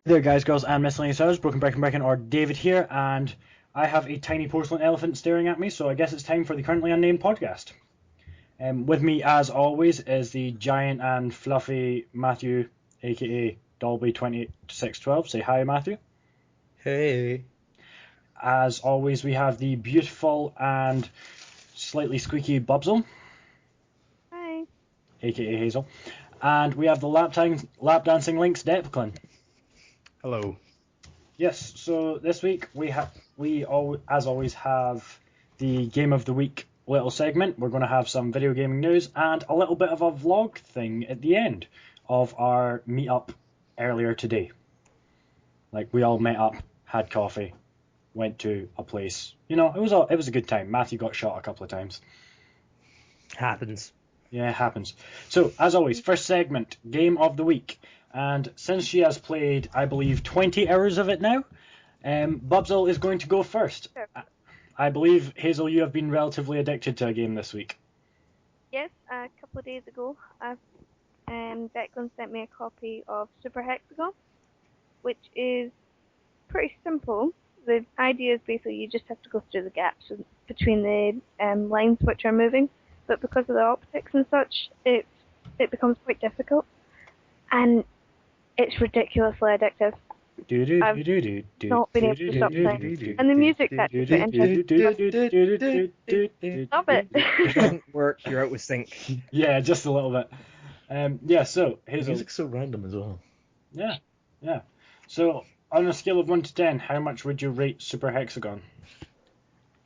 There, guys, girls, and miscellaneous others. Brokenbriken, or David here, and I have a tiny porcelain elephant staring at me, so I guess it's time for the currently unnamed podcast. With me, as always, is the giant and fluffy Matthew, aka Dolby2612. Say hi, Matthew. Hey. As always, we have the beautiful and slightly squeaky Bubsel. Hi. Aka Hazel. And we have the lap dancing Lynx, Declan. Hello. Yes, so this week we as always have the Game of the Week little segment. We're going to have some video gaming news and a little bit of a vlog thing at the end of our meetup earlier today. Like, we all met up, had coffee, went to a place. You know, it was a good time. Matthew got shot a couple of times. Happens. Yeah, it happens. So, as always, first segment, Game of the Week. And since she has played, I believe, 20 hours of it now, Bubsel is going to go first. Sure. I believe, Hazel, you have been relatively addicted to a game this week. Yes, a couple of days ago, Declan sent me a copy of Super Hexagon, which is pretty simple. The idea is basically you just have to go through the gaps between the lines which are moving, but because of the optics and such, it becomes quite difficult. And it's ridiculously addictive. I've not been able to stop playing. And the music's actually quite interesting. Stop it. It doesn't work, you're out with sync. Yeah, just a little bit. Yeah, so, The Hazel. music's so random as well. Yeah. So, on a scale of 1 to 10, how much would you rate Super Hexagon?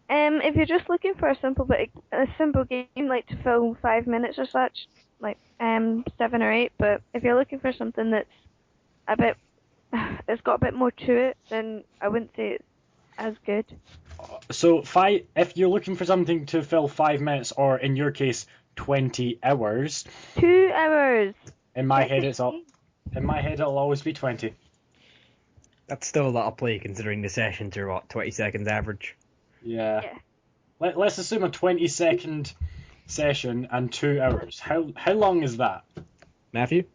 If you're just looking for a simple game like to fill 5 minutes or such, like 7 or 8. But if you're looking for something that's it's got a bit more to it, then I wouldn't say it's as good. So, if you're looking for something to fill 5 minutes, or in your case, 20 hours. 2 hours. In my head, it'll always be 20. That's still a lot of play considering the sessions are 20 seconds average. Yeah. Let's assume a 20-second session and 2 hours. How long is that? Matthew?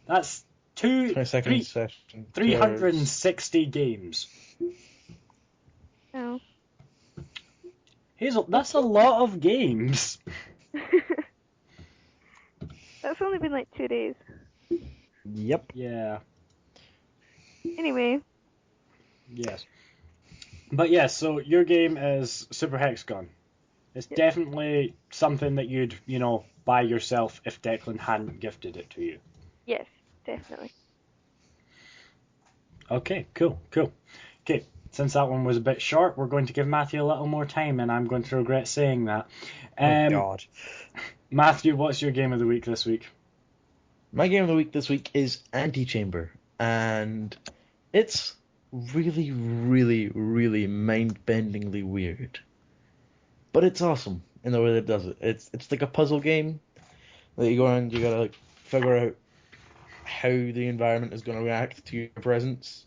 That's 360 games. Oh. Hazel, that's a lot of games. That's only been like 2 days. Yep. Yeah. Anyway. Yes. But yes, so your game is Super Hexagon. It's definitely something that you'd, buy yourself if Declan hadn't gifted it to you. Yes, definitely. Okay, cool. Okay, since that one was a bit short, we're going to give Matthew a little more time, and I'm going to regret saying that. Oh, God. Matthew, what's your game of the week this week? My game of the week this week is Antichamber, and it's really, really, really mind-bendingly weird. But it's awesome in the way that it does it. It's like a puzzle game that you go around, you gotta figure out how the environment is going to react to your presence,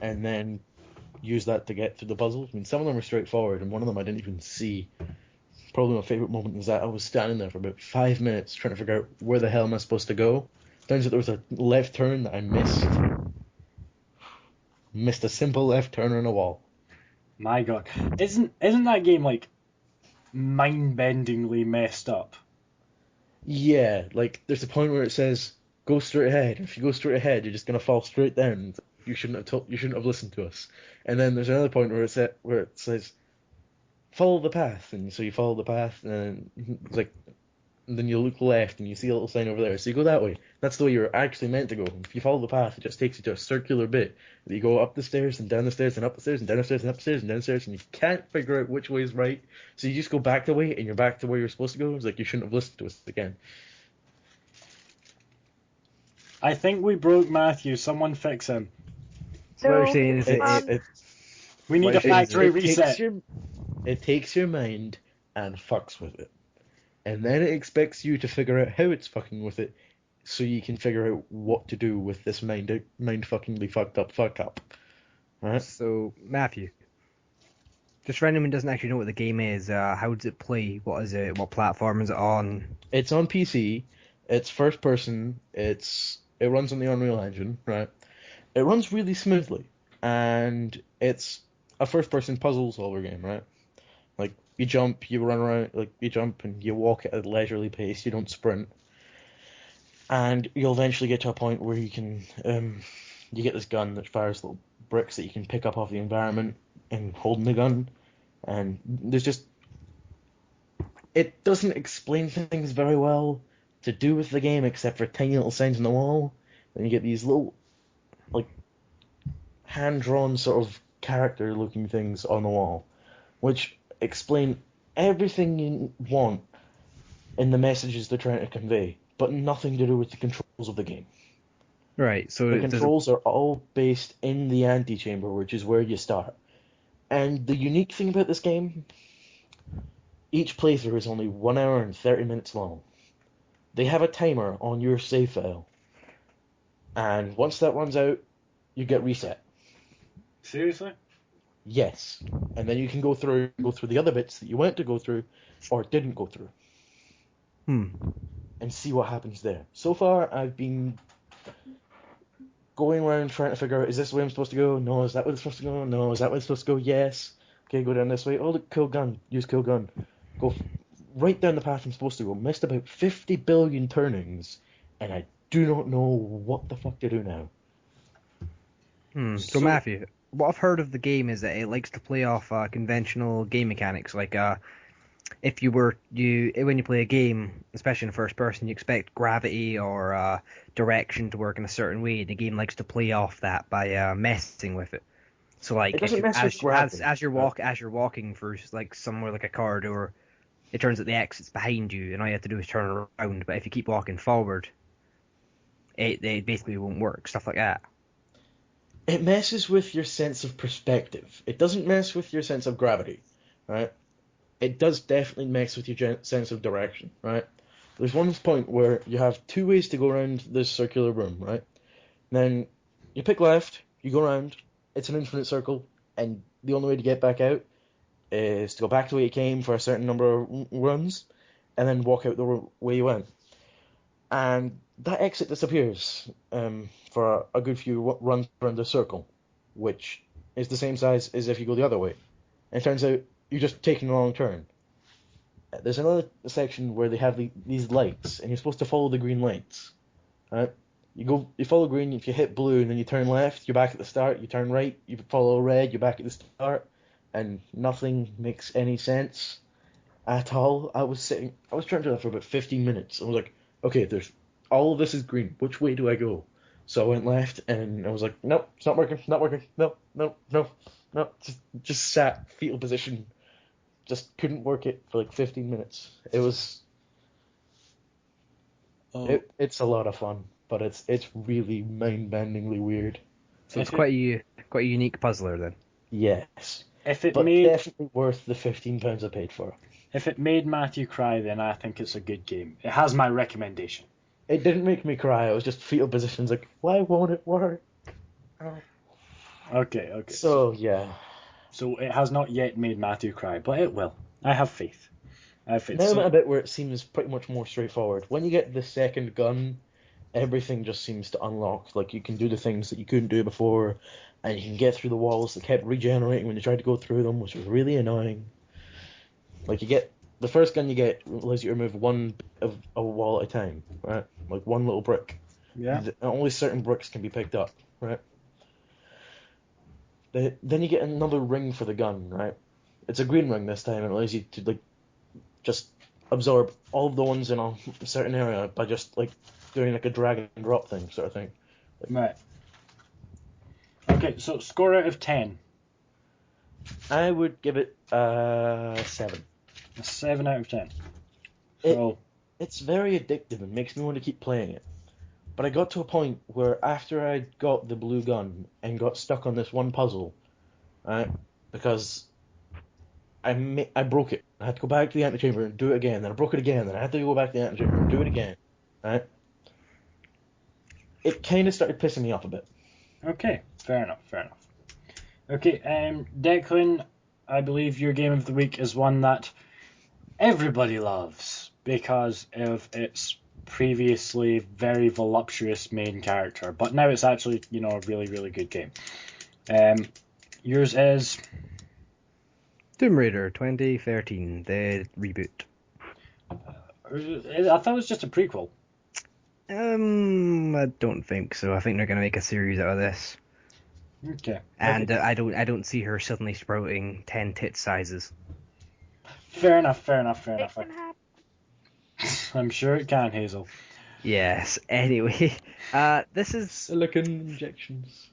and then use that to get through the puzzles. I mean, some of them are straightforward, and one of them I didn't even see. Probably my favourite moment was that I was standing there for about 5 minutes trying to figure out where the hell am I supposed to go. Turns out there was a left turn that I missed. Missed a simple left turn on a wall. My God, isn't that game like mind-bendingly messed up? Yeah, like there's a point where it says go straight ahead. If you go straight ahead, you're just gonna fall straight down. You shouldn't have listened to us. And then there's another point where it says follow the path, and so you follow the path, and it's like, and then you look left and you see a little sign over there, so you go that way. That's the way you're actually meant to go. If you follow the path, it just takes you to a circular bit that you go up the stairs and down the stairs and up the stairs and down the stairs and up the stairs and down the stairs, and you can't figure out which way is right, so you just go back the way and you're back to where you're supposed to go. It's like you shouldn't have listened to us again. I think we broke Matthew. Someone fix him. So what we're saying is we need a factory reset. It takes your mind and fucks with it. And then it expects you to figure out how it's fucking with it, so you can figure out what to do with this mind-fuckingly fucked up. Alright? So, Matthew, just for anyone who doesn't actually know what the game is, how does it play? What is it? What platform is it on? It's on PC. It's first person. It's It runs on the Unreal Engine, right? It runs really smoothly, and it's a first-person puzzle solver game, right? Like you jump, you run around, like you jump and you walk at a leisurely pace. You don't sprint, and you'll eventually get to a point where you can, you get this gun that fires little bricks that you can pick up off the environment and holding the gun, and there's just it doesn't explain things very well to do with the game except for tiny little signs on the wall. And you get these little like hand-drawn sort of character-looking things on the wall, which explain everything you want in the messages they're trying to convey, but nothing to do with the controls of the game. Right. So The there's a, controls are all based in the antechamber, which is where you start. And the unique thing about this game, each playthrough is only 1 hour and 30 minutes long. They have a timer on your save file, and once that runs out, you get reset. Seriously? Yes, and then you can go through the other bits that you went to go through or didn't go through, and see what happens there. So far, I've been going around trying to figure out, is this the way I'm supposed to go? No. Is that where it's supposed to go? No. Is that where it's supposed to go? Yes. Okay, go down this way. Oh, look, cool gun. Use cool gun. Go right down the path I'm supposed to go. Missed about 50 billion turnings, and I do not know what the fuck to do now. So Matthew, what I've heard of the game is that it likes to play off conventional game mechanics. Like if when you play a game, especially in first person, you expect gravity or direction to work in a certain way. The game likes to play off that by messing with it. So like It doesn't mess with gravity. as you're walking through like somewhere like a corridor, it turns out the exit's behind you, and all you have to do is turn around. But if you keep walking forward, it basically won't work. Stuff like that. It messes with your sense of perspective. It doesn't mess with your sense of gravity, right? It does definitely mess with your sense of direction, right? There's one point where you have two ways to go around this circular room, right? Then you pick left, you go around, it's an infinite circle, and the only way to get back out is to go back the way you came for a certain number of runs, and then walk out the way you went. And that exit disappears for a good few runs around the circle, which is the same size as if you go the other way. And it turns out you're just taking a wrong turn. There's another section where they have these lights, and you're supposed to follow the green lights. Right? You follow green. If you hit blue and then you turn left, you're back at the start. You turn right, you follow red, you're back at the start, and nothing makes any sense at all. I was trying to do that for about 15 minutes. I was like, okay, all of this is green. Which way do I go? So I went left, and I was like, nope, it's not working, not working. No, no, no, no. Just sat fetal position. Just couldn't work it for like 15 minutes. It was. It's a lot of fun, but it's really mind-bendingly weird. So it's quite a unique puzzler then. Yes, If it but made definitely worth the £15 I paid for it. if it made Matthew cry, then I think it's a good game. It has my recommendation. It didn't make me cry. I was just fetal positions like, why won't it work? Okay. So yeah. So it has not yet made Matthew cry, but it will. I have faith. Now I'm at a bit where it seems pretty much more straightforward. When you get the second gun, everything just seems to unlock. Like you can do the things that you couldn't do before, and you can get through the walls that kept regenerating when you tried to go through them, which was really annoying. Like you get the first gun you get allows you to remove one bit of a wall at a time, right? Like one little brick. Yeah. Only certain bricks can be picked up, right? Then you get another ring for the gun, right? It's a green ring this time, and it allows you to like just absorb all of the ones in a certain area by just like doing like a drag and drop thing sort of thing. Right. Okay, so score out of 10. I would give it a 7. A 7 out of 10. So It's very addictive and makes me want to keep playing it. But I got to a point where after I got the blue gun and got stuck on this one puzzle, right? Because I broke it. I had to go back to the antechamber and do it again. Then I broke it again. Then I had to go back to the antechamber and do it again. Right? It kind of started pissing me off a bit. okay, fair enough. Okay, Declan, I believe your game of the week is one that everybody loves because of its previously very voluptuous main character, but now it's actually, a really, really good game. Yours is... Tomb Raider 2013, the reboot. I thought it was just a prequel. I don't think so. I think they're going to make a series out of this. Okay. And I don't see her suddenly sprouting 10 tit sizes. Fair enough. It can happen. I'm sure it can, Hazel. Yes. Anyway, this is Silicon injections.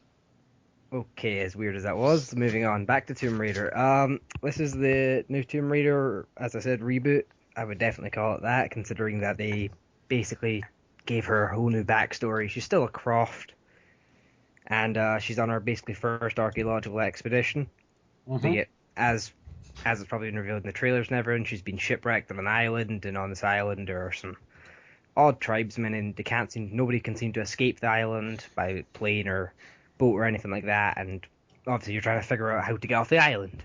okay. As weird as that was, moving on back to Tomb Raider. This is the new Tomb Raider, as I said, reboot. I would definitely call it that, considering that they basically gave her a whole new backstory. She's still a Croft, and she's on her basically first archaeological expedition. Mm-hmm. As it's probably been revealed in the trailers and everything, she's been shipwrecked on an island, and on this island there are some odd tribesmen, and nobody can seem to escape the island by plane or boat or anything like that, and obviously you're trying to figure out how to get off the island,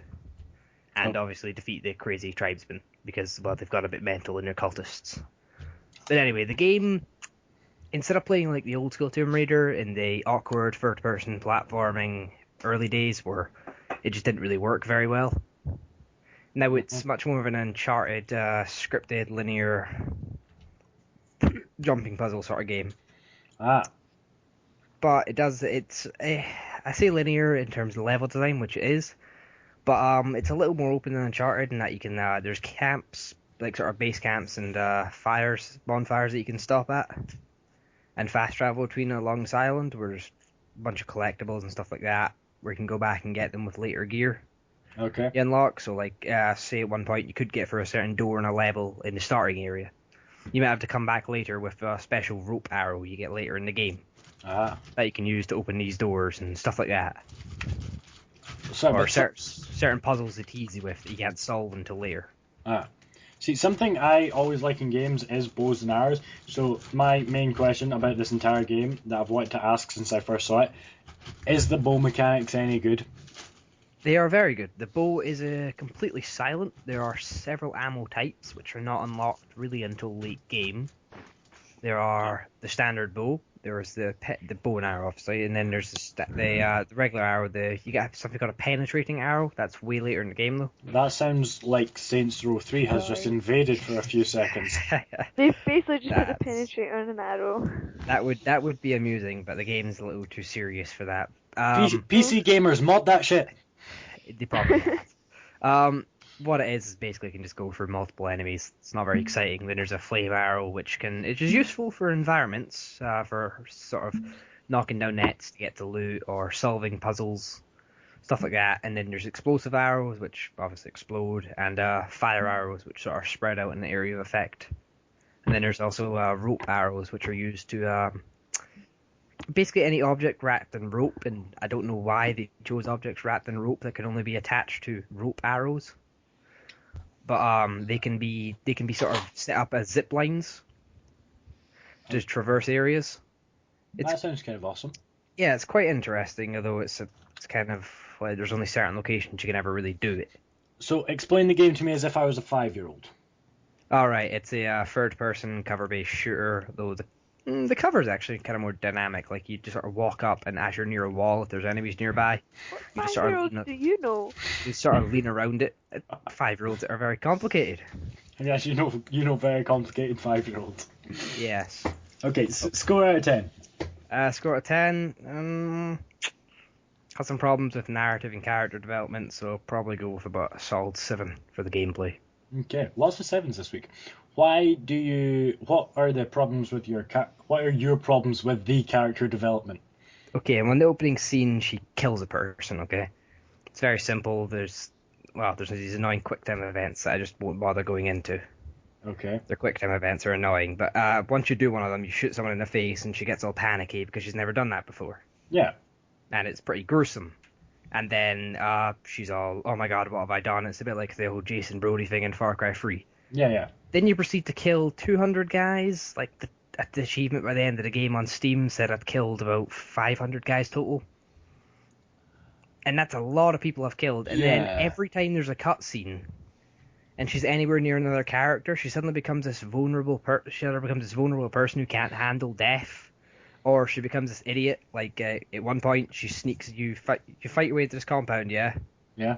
and obviously defeat the crazy tribesmen, because, well, they've got a bit mental and they're cultists. But anyway, the game, instead of playing like the old school Tomb Raider in the awkward third-person platforming early days where it just didn't really work very well, now it's much more of an Uncharted, scripted, linear, jumping puzzle sort of game. But I say linear in terms of level design, which it is, but it's a little more open than Uncharted in that you can, there's camps, like sort of base camps and bonfires that you can stop at, and fast travel between along this island where there's a bunch of collectibles and stuff like that, where you can go back and get them with later gear. Okay. You unlock, so like, say at one point you could get for a certain door in a level in the starting area. You might have to come back later with a special rope arrow you get later in the game that you can use to open these doors and stuff like that. Or certain puzzles they tease you with that you can't solve until later. See, something I always like in games is bows and arrows. So my main question about this entire game that I've wanted to ask since I first saw it, is the bow mechanics any good? They are very good. The bow is completely silent. There are several ammo types which are not unlocked really until late game. There are the standard bow. There's the bow and arrow, obviously, and then there's the regular arrow. You get something called a penetrating arrow. That's way later in the game, though. That sounds like Saints Row 3 has just invaded for a few seconds. They've basically just put a penetrate on an arrow. That would be amusing, but the game's a little too serious for that. PC gamers, mod that shit. They probably what it is basically you can just go for multiple enemies. It's not very exciting. Then there's a flame arrow, which is useful for environments, for sort of knocking down nets to get to loot or solving puzzles, stuff like that. And then there's explosive arrows, which obviously explode, and fire arrows, which sort of spread out in the area of effect. And then there's also rope arrows, which are used to basically any object wrapped in rope, and I don't know why they chose objects wrapped in rope that can only be attached to rope arrows. But they can be sort of set up as zip lines to traverse areas. That sounds kind of awesome. Yeah, it's quite interesting, although it's kind of like there's only certain locations you can ever really do it. So explain the game to me as if I was a 5-year-old. Alright, it's a third-person cover-based shooter, though the cover is actually kind of more dynamic. Like, you just sort of walk up, and as you're near a wall, if there's enemies nearby, What 5-year-olds do you know? You sort of lean around it. 5-year-olds are very complicated. Yes, you know very complicated 5-year-olds. Yes. Okay, score out of 10. Score out of 10. Had some problems with narrative and character development, so I'll probably go with about a solid 7 for the gameplay. Okay, lots of 7s this week. What are the problems with what are your problems with the character development? Okay, and when the opening scene, she kills a person, okay? It's very simple. There's these annoying quick-time events that I just won't bother going into. Okay. Their quick-time events are annoying, but once you do one of them, you shoot someone in the face, and she gets all panicky because she's never done that before. Yeah. And it's pretty gruesome. And then she's all, oh my god, what have I done? It's a bit like the whole Jason Brody thing in Far Cry 3. Yeah. Then you proceed to kill 200 guys. Like, at the achievement by the end of the game on Steam said I'd killed about 500 guys total. And that's a lot of people I've killed. And then every time there's a cutscene, and she's anywhere near another character, she suddenly becomes this vulnerable person who can't handle death, or she becomes this idiot. Like at one point, she sneaks you fight your way into this compound, yeah, Yeah.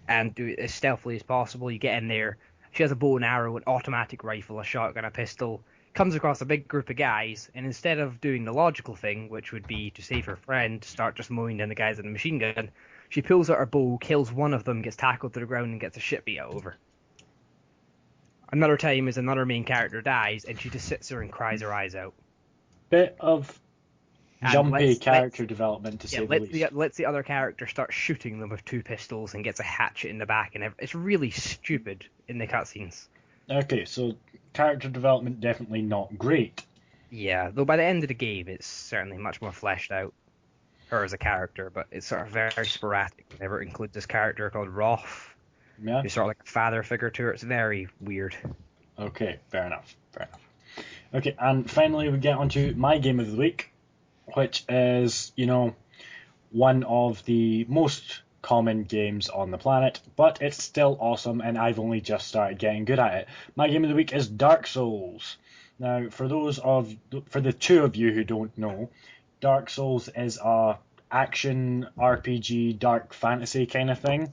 and do it as stealthily as possible. You get in there. She has a bow and arrow, an automatic rifle, a shotgun, a pistol. Comes across a big group of guys, and instead of doing the logical thing, which would be to save her friend, start just mowing down the guys with a machine gun, she pulls out her bow, kills one of them, gets tackled to the ground, and gets a shit beat out of her. Another time is another main character dies, and she just sits there and cries her eyes out. Bit of And jumpy character development, to say the least. lets the other character start shooting them with 2 pistols and gets a hatchet in the back, and it's really stupid in the cutscenes. Okay, so character development definitely not great. Yeah, though by the end of the game, it's certainly much more fleshed out, her as a character, but it's sort of very sporadic whenever it includes this character called Roth, Yeah. who's sort of like a father figure to her. It's very weird. Okay, fair enough. Okay, and finally we get onto my game of the week, which is, one of the most common games on the planet, but it's still awesome, and I've only just started getting good at it. My game of the week is Dark Souls. Now, for the 2 of you who don't know, Dark Souls is a action RPG, dark fantasy kind of thing.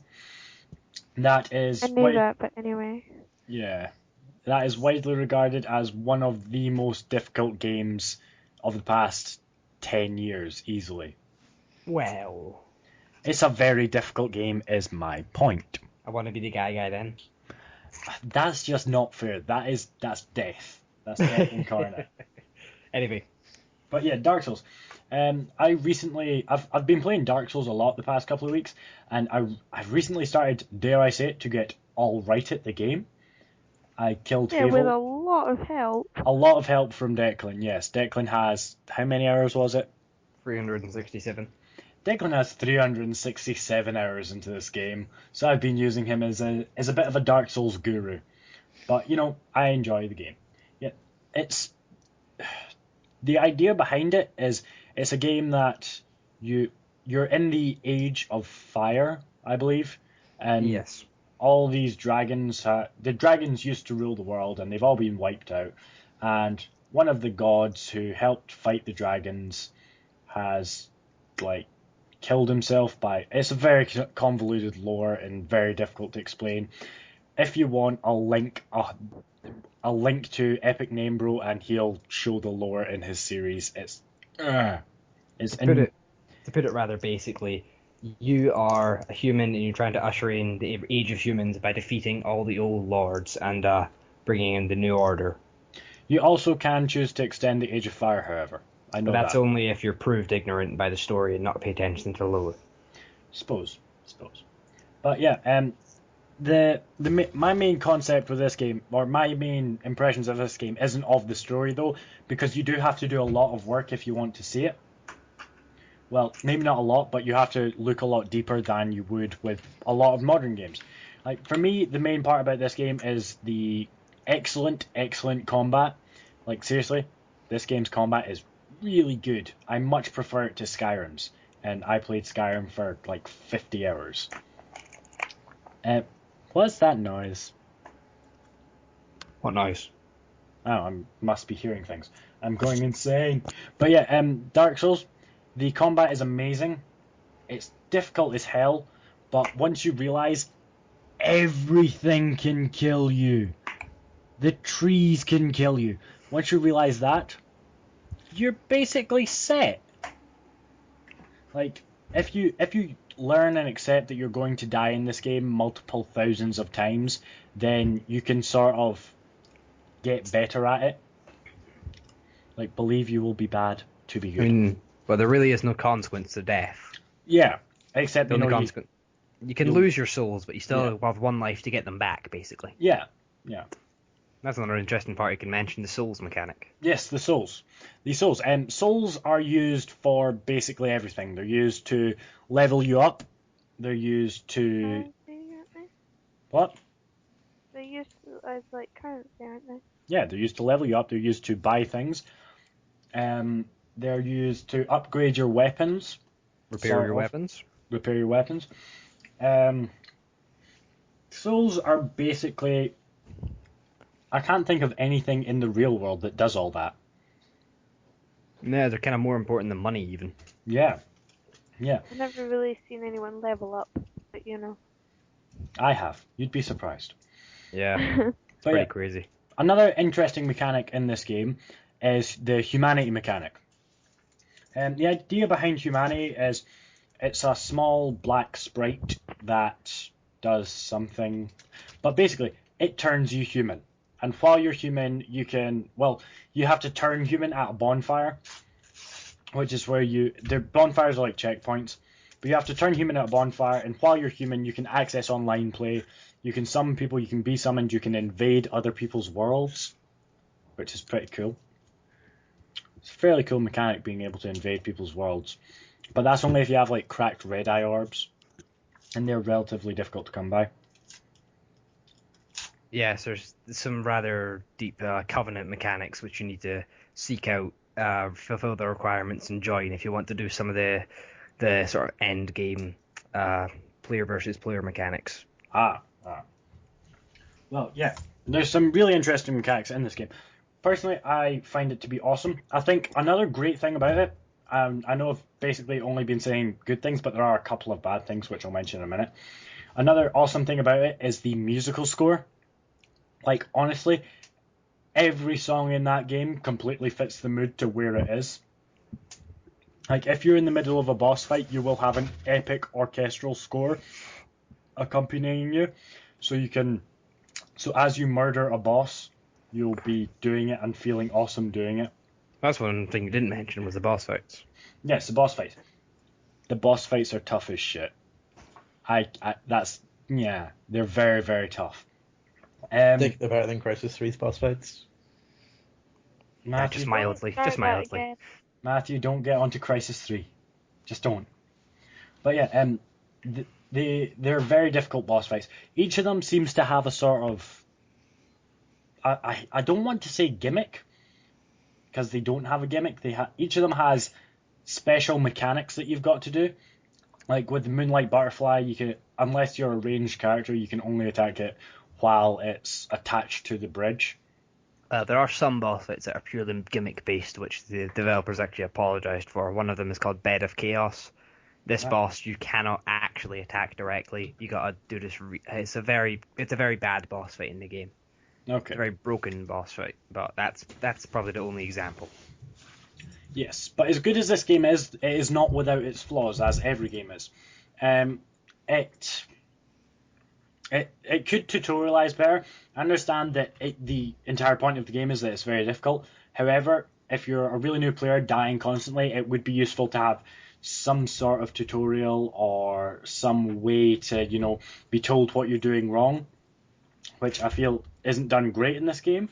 That is I knew that, but anyway. Yeah, that is widely regarded as one of the most difficult games of the past 10 years, easily. Well, It's a very difficult game, is my point. I want to be the guy then. That's just not fair. That's death. That's death incarnate. Anyway. But yeah, Dark Souls. I've been playing Dark Souls a lot the past couple of weeks, and I've recently started, dare I say it, to get all right at the game. I killed Fable. With a lot of help. A lot of help from Declan, yes. Declan has, how many hours was it? 367. Declan has 367 hours into this game, so I've been using him as a bit of a Dark Souls guru. But, I enjoy the game. Yeah, the idea behind it is it's a game that you're in the age of fire, I believe, and yes. all these dragons, the dragons used to rule the world, and they've all been wiped out, and one of the gods who helped fight the dragons has, killed himself by... It's a very convoluted lore and very difficult to explain. If you want, I'll link to Epic Name Bro, and he'll show the lore in his series. To put it rather basically, you are a human and you're trying to usher in the age of humans by defeating all the old lords and bringing in the new order. You also can choose to extend the age of fire, however. I know but that's that. only if you're proved ignorant by the story and not pay attention to the lore. Suppose. But yeah, my main concept with this game, or my main impressions of this game, isn't of the story though, because you do have to do a lot of work if you want to see it. Well, maybe not a lot, but you have to look a lot deeper than you would with a lot of modern games. For me, the main part about this game is the excellent combat. Seriously, this game's combat is really good. I much prefer it to Skyrim's, and I played Skyrim for 50 hours. What's that noise? What noise? Oh, I must be hearing things. I'm going insane. But yeah, Dark Souls, the combat is amazing. It's difficult as hell, but once you realise everything can kill you, the trees can kill you. Once you realise that, you're basically set. If you learn and accept that you're going to die in this game multiple thousands of times, then you can sort of get better at it. Believe you will be bad to be good. But there really is no consequence to death. Yeah, except the only consequence. You can lose your souls, but you still have one life to get them back, basically. Yeah. That's another interesting part you can mention, the souls mechanic. Yes, the souls. Souls are used for basically everything. They're used to level you up. They're used to... What? They're used as currency, aren't they? Yeah, they're used to level you up. They're used to buy things. They're used to upgrade your weapons. Repair your weapons. Repair your weapons. Souls are basically... I can't think of anything in the real world that does all that. Yeah, they're kind of more important than money, even. Yeah. I've never really seen anyone level up, but I have. You'd be surprised. Yeah, But pretty yeah, crazy. another interesting mechanic in this game is the humanity mechanic. And the idea behind humanity is it's a small black sprite that does something, but basically it turns you human. And while you're human, you have to turn human at a bonfire, which is where the bonfires are like checkpoints, but you have to turn human at a bonfire, and while you're human, you can access online play, you can summon people, you can be summoned, you can invade other people's worlds, which is pretty cool. It's a fairly cool mechanic being able to invade people's worlds, but that's only if you have like cracked red eye orbs, and they're relatively difficult to come by. Yes, there's some rather deep covenant mechanics which you need to seek out, fulfill the requirements, and join if you want to do some of the sort of end game player versus player mechanics. Well, yeah, there's some really interesting mechanics in this game. Personally, I find it to be awesome. I think another great thing about it, I know I've basically only been saying good things, but there are a couple of bad things which I'll mention in a minute. Another awesome thing about it is the musical score. Like, honestly, every song in that game completely fits the mood to where it is. Like, if you're in the middle of a boss fight, you will have an epic orchestral score accompanying you. So as you murder a boss, you'll be doing it and feeling awesome doing it. That's one thing you didn't mention was the boss fights. Yes, the boss fights. The boss fights are tough as shit. They're very, very tough. Think they're better than Crisis 3's boss fights. Matthew, Just mildly. Just mildly. Matthew, don't get onto Crisis 3. Just don't. But yeah, they're very difficult boss fights. Each of them seems to have a sort of... I don't want to say gimmick, because they don't have a gimmick. Each of them has special mechanics that you've got to do. Like with the Moonlight Butterfly, you can, unless you're a ranged character, you can only attack it while it's attached to the bridge. There are some boss fights that are purely gimmick based, which the developers actually apologized for. One of them is called Bed of Chaos. This boss you cannot actually attack directly. You gotta do this. It's a very bad boss fight in the game. Okay. It's a very broken boss fight, but that's probably the only example. Yes, but as good as this game is, it is not without its flaws, as every game is. It could tutorialize better. I understand that the entire point of the game is that it's very difficult. However, if you're a really new player dying constantly, it would be useful to have some sort of tutorial or some way to, be told what you're doing wrong, which I feel isn't done great in this game.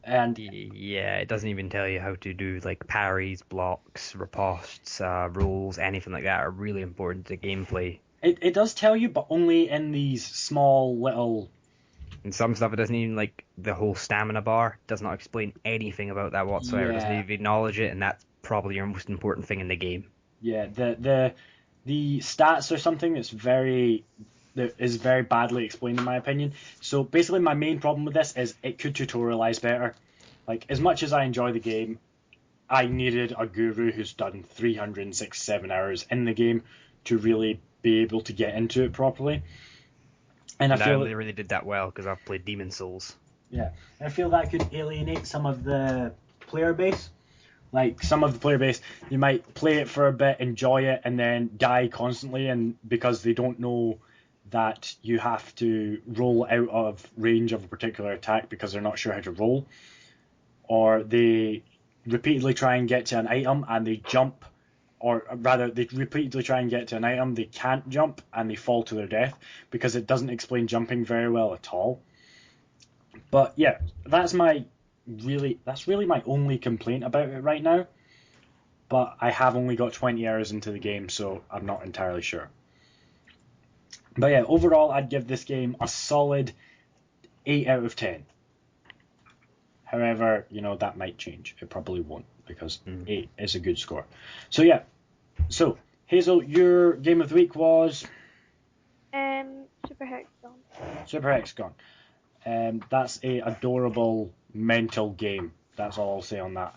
And yeah, it doesn't even tell you how to do like parries, blocks, ripostes, rolls, anything like that are really important to gameplay. It does tell you, but only in these small little... And some stuff it doesn't even, like the whole stamina bar does not explain anything about that whatsoever. It doesn't even acknowledge it, and that's probably your most important thing in the game. Yeah, the stats are something that is very badly explained in my opinion. So basically my main problem with this is it could tutorialize better. Like, as much as I enjoy the game, I needed a guru who's done 367 hours in the game to really be able to get into it properly. And I feel they really did that well because I've played Demon Souls. Yeah, I feel that could alienate some of the player base. Like, some of the player base, you might play it for a bit, enjoy it, and then die constantly, and because they don't know that you have to roll out of range of a particular attack because they're not sure how to roll, or they repeatedly try and get to an item and they jump, or rather they repeatedly try and get to an item, they can't jump and they fall to their death because it doesn't explain jumping very well at all. But yeah, that's really my only complaint about it right now. But I have only got 20 hours into the game, so I'm not entirely sure. But yeah, overall, I'd give this game a solid 8 out of 10. However, that might change. It probably won't, because 8 is a good score. So yeah. So, Hazel, your game of the week was... Super Hexagon. Super Hexagon. That's a adorable mental game. That's all I'll say on that.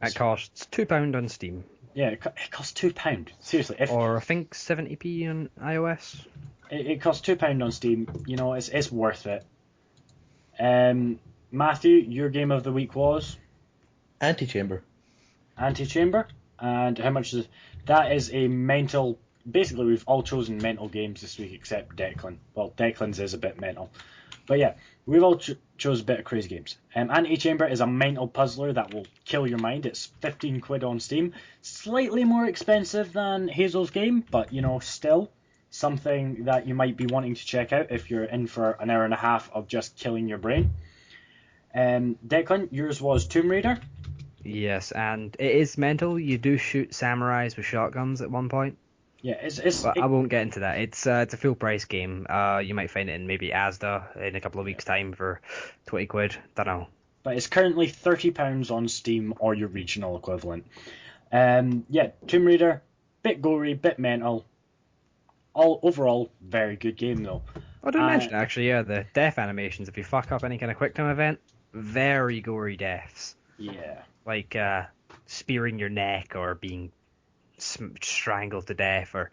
It costs £2 on Steam. Yeah, it costs £2. Seriously, Or I think 70p on iOS. it costs £2 on Steam, you know, it's worth it. Matthew, your game of the week was Antechamber. Antechamber, and how much is that? Is a mental. Basically, we've all chosen mental games this week except Declan. Well, Declan's is a bit mental, but yeah, we've all chose a bit of crazy games. Antechamber is a mental puzzler that will kill your mind. It's £15 on Steam, slightly more expensive than Hazel's game, but you know, still something that you might be wanting to check out if you're in for an hour and a half of just killing your brain. Declan, yours was Tomb Raider. Yes, and it is mental. You do shoot samurais with shotguns at one point. Yeah, But I won't get into that. It's a full price game. You might find it in maybe Asda in a couple of weeks' time for £20. Don't know. But it's currently £30 on Steam or your regional equivalent. Yeah, Tomb Raider, bit gory, bit mental. All overall, very good game though. I didn't mention actually, yeah, the death animations. If you fuck up any kind of quick time event, very gory deaths. Yeah. Like spearing your neck or being strangled to death, or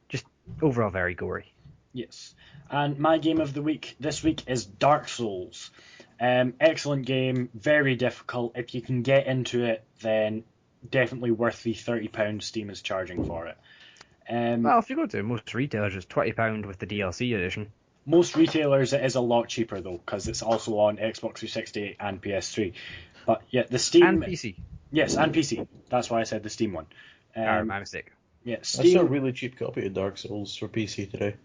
just overall very gory. Yes. And my game of the week this week is Dark Souls. Excellent game, very difficult. If you can get into it, then definitely worth the £30 Steam is charging for it. Well, if you go to most retailers, it's £20 with the DLC edition. Most retailers it is a lot cheaper though, because it's also on Xbox 360 and PS3. But yeah, the Steam And PC. Yes, and PC. That's why I said the Steam one. My mistake. Yeah, I Steam. saw a really cheap copy of Dark Souls for PC today.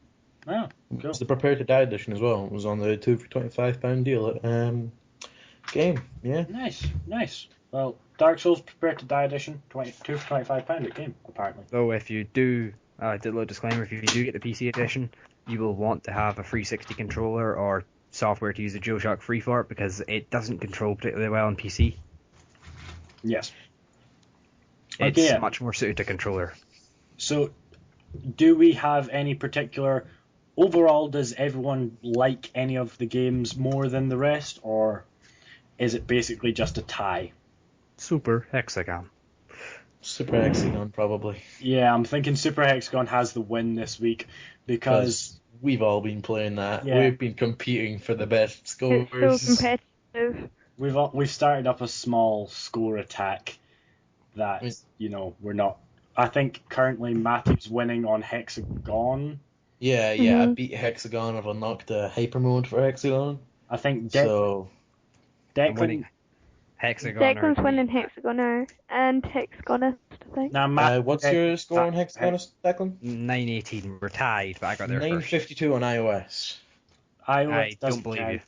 Oh, cool. It's the Prepare to Die edition as well. It was on the 2 for £25 deal at Game. Yeah. Nice. Well, Dark Souls Prepare to Die edition, 2 for £25 at Game, apparently. Though if you do, did a little disclaimer, if you do get the PC edition, you will want to have a 360 controller or software to use the DualShock 3 for it, because it doesn't control particularly well on PC. Yes. It's much more suited to controller. So, do we have any particular... Overall, does everyone like any of the games more than the rest, or is it basically just a tie? Super Hexagon. Super Hexagon, probably. Yeah, I'm thinking Super Hexagon has the win this week, because... we've all been playing that. Yeah. We've been competing for the best scores. It's so competitive. We've started up a small score attack that, you know, we're not... I think currently Matthew's winning on Hexagon. Yeah, I beat Hexagon. I've unlocked a hyper mode for Hexagon. I think So I'm winning Declan... Hexagon. Declan's winning Hexagoner and Hexagonist, I think. Now, what's your score on Hexagonist, Declan? 918. We're tied, but I got there first. 952 on iOS. I don't believe you.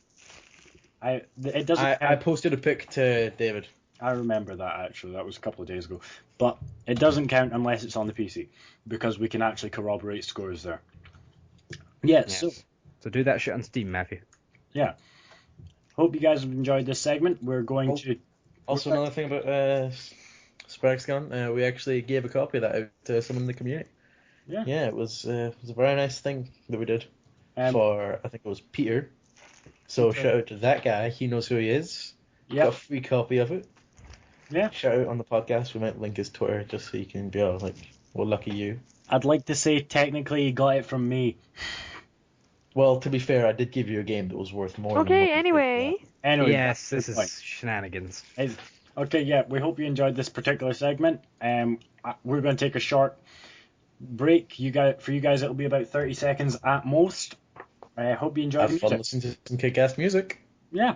It doesn't count. I posted a pic to David. I remember that actually. That was a couple of days ago. But it doesn't count unless it's on the PC, because we can actually corroborate scores there. Yeah, Yes. so do that shit on Steam, Matthew. yeah. Hope you guys have enjoyed this segment. We're going to... Also, another thing about Super Hexagon, we actually gave a copy of that out to someone in the community. Yeah. It was a very nice thing that we did for, I think it was Peter. So shout out to that guy. He knows who he is. Got a free copy of it. Yeah. Shout out on the podcast. We might link his Twitter just so you can be all like, well, lucky you. I'd like to say technically you got it from me. Well, to be fair, I did give you a game that was worth more than Okay, what you paid anyway. Anyway, Yes, that's this the is point. shenanigans. Okay, yeah, we hope you enjoyed this particular segment. We're going to take a short break. For you guys, it'll be about 30 seconds at most. I hope you enjoyed Have the fun music. listening to some kick-ass music. Yeah.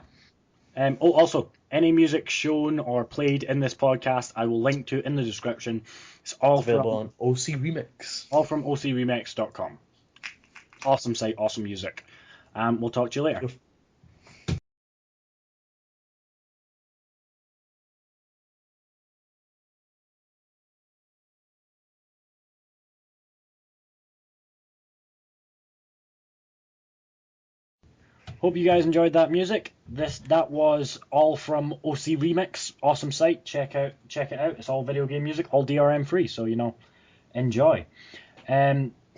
Also, any music shown or played in this podcast, I will link to in the description. It's all Available on OC Remix. all from ocremix.com. Awesome site, awesome music. We'll talk to you later. Hope you guys enjoyed that music. That was all from OC Remix. Awesome site. Check it out. It's all video game music, all DRM free. So enjoy.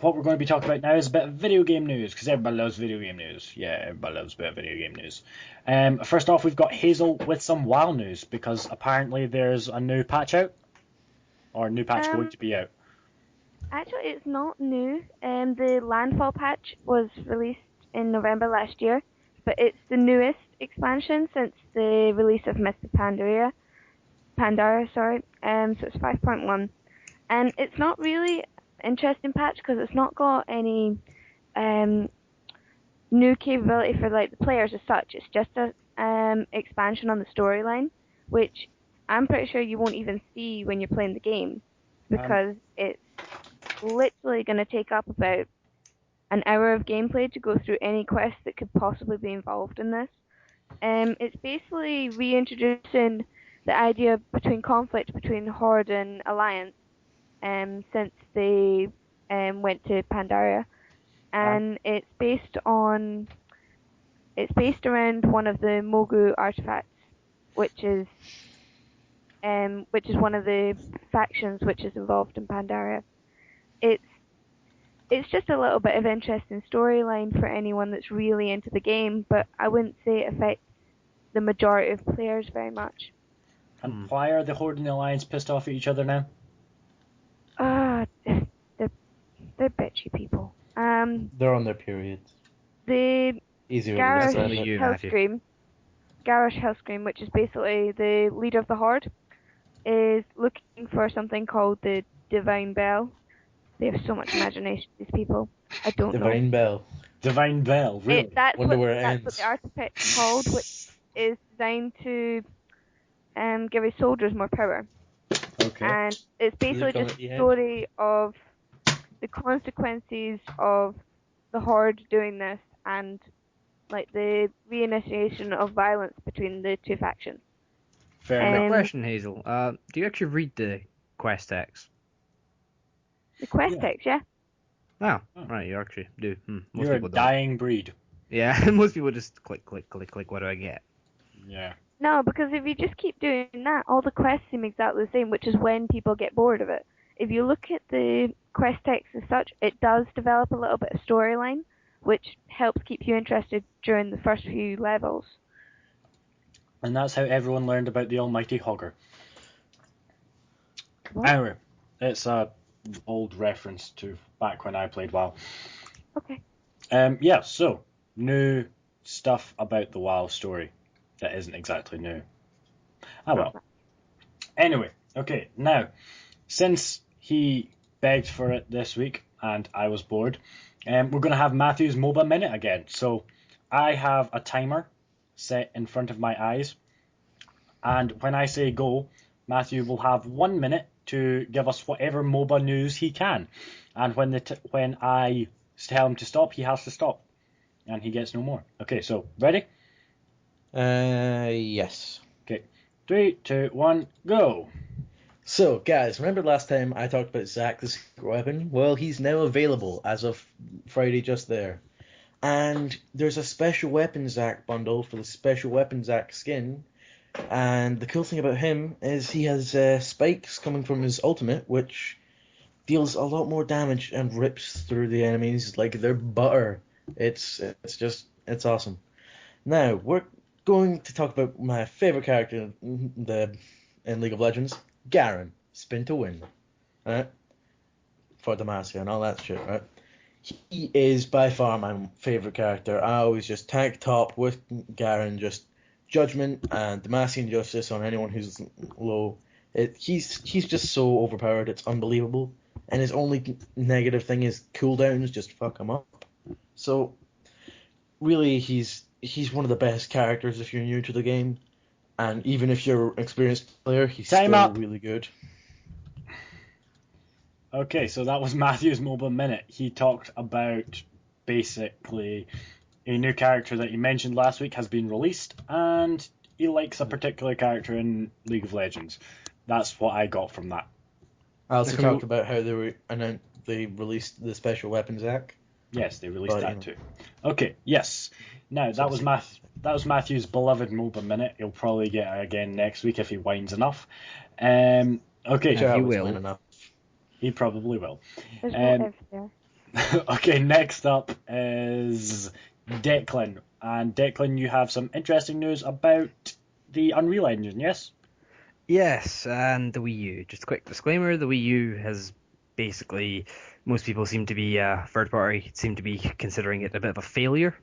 what we're going to be talking about now is a bit of video game news, because everybody loves video game news. Yeah, everybody loves a bit of video game news. First off, we've got Hazel with some WoW news, because apparently there's a new patch out, or a new patch going to be out. Actually, it's not new. The Landfall patch was released in November last year, but it's the newest expansion since the release of Mists of Pandaria. So it's 5.1. And it's not really interesting patch because it's not got any new capability for like the players as such. It's just a expansion on the storyline, which I'm pretty sure you won't even see when you're playing the game because it's literally going to take up about an hour of gameplay to go through any quest that could possibly be involved in this. It's basically reintroducing the idea between conflict between Horde and Alliance since they went to Pandaria, and it's based around one of the Mogu artifacts, which is one of the factions which is involved in Pandaria. It's just a little bit of interesting storyline for anyone that's really into the game, but I wouldn't say it affects the majority of players very much. And why are the Horde and the Alliance pissed off at each other now? They're bitchy people. They're on their periods. The Easier Garrosh to say. Hellscream, which is basically the leader of the Horde, is looking for something called the Divine Bell. They have so much imagination, these people. I don't know. Divine Bell, really? That's Wonder what where it the ends. artifact's called, which is designed to give his soldiers more power. Okay. And it's basically just a story of the consequences of the Horde doing this and like the reinitiation of violence between the two factions. Fair enough. Question, Hazel. Do you actually read the quest text? The quest text, yeah. Oh, right, you actually do. Most You're a people don't. dying breed. Yeah, most people just click. What do I get? Yeah. No, because if you just keep doing that, all the quests seem exactly the same, which is when people get bored of it. If you look at the quest text as such, it does develop a little bit of storyline, which helps keep you interested during the first few levels. And that's how everyone learned about the almighty Hogger. What? Anyway, it's a old reference to back when I played WoW. Okay. Yeah, so new stuff about the WoW story that isn't exactly new. Oh well. Anyway, okay, now, since he begged for it this week and I was bored, we're going to have Matthew's MOBA Minute again. So I have a timer set in front of my eyes, and when I say go, Matthew will have 1 minute to give us whatever MOBA news he can. And when I tell him to stop, he has to stop. And he gets no more. Okay, so, ready? Yes. Okay, 3, 2, 1, go! So, guys, remember last time I talked about Zack the secret weapon? Well, he's now available as of Friday just there. And there's a special weapon Zack bundle for the special weapon Zack skin. And the cool thing about him is he has spikes coming from his ultimate, which deals a lot more damage and rips through the enemies like they're butter. It's awesome. Now, we're going to talk about my favorite character in League of Legends, Garen, Spin to Win, right? For Demacia and all that shit, right? He is by far my favorite character. I always just tank top with Garen, just judgment and Demacian justice on anyone who's low. He's just so overpowered, it's unbelievable. And his only negative thing is cooldowns just fuck him up. So really, he's one of the best characters if you're new to the game, and even if you're an experienced player, he's still really good. Okay, so that was Matthew's MOBA Minute. He talked about basically a new character that he mentioned last week has been released, and he likes a particular character in League of Legends. That's what I got from that. I also talked about how they released the special weapons act. Yes, they released that too. Okay, yes. Now, that was Matthew's beloved MOBA Minute. He'll probably get it again next week if he whines enough. Okay, he will. He probably will. There's no if there. Okay, next up is Declan. And Declan, you have some interesting news about the Unreal Engine, yes? Yes, and the Wii U. Just a quick disclaimer: the Wii U has basically most people seem to be third party seem to be considering it a bit of a failure.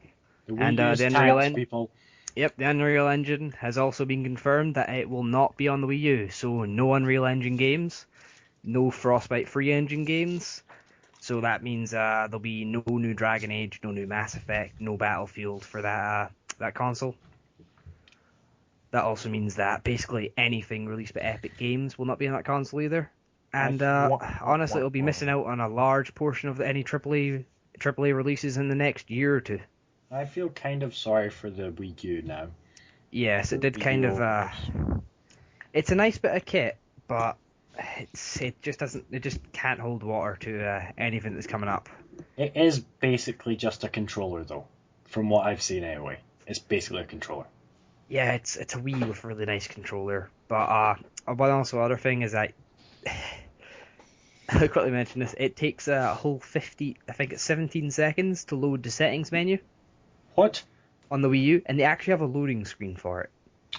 The And Wii U's the Unreal tanked, people. Yep, the Unreal Engine has also been confirmed that it will not be on the Wii U. So no Unreal Engine games, no Frostbite free engine games. So that means there'll be no new Dragon Age, no new Mass Effect, no Battlefield for that console. That also means that basically anything released by Epic Games will not be on that console either. And honestly, it'll be missing out on a large portion of any AAA releases in the next year or two. I feel kind of sorry for the Wii U now. Yes, it did Wii kind U of. owners. It's a nice bit of kit, but it just can't hold water to anything that's coming up. It is basically just a controller, though, from what I've seen anyway. It's basically a controller. Yeah, it's a Wii with a really nice controller, but one also other thing is that I'll quickly mention this. It takes a whole I think it's 17 seconds to load the settings menu What? on the Wii U, and they actually have a loading screen for it.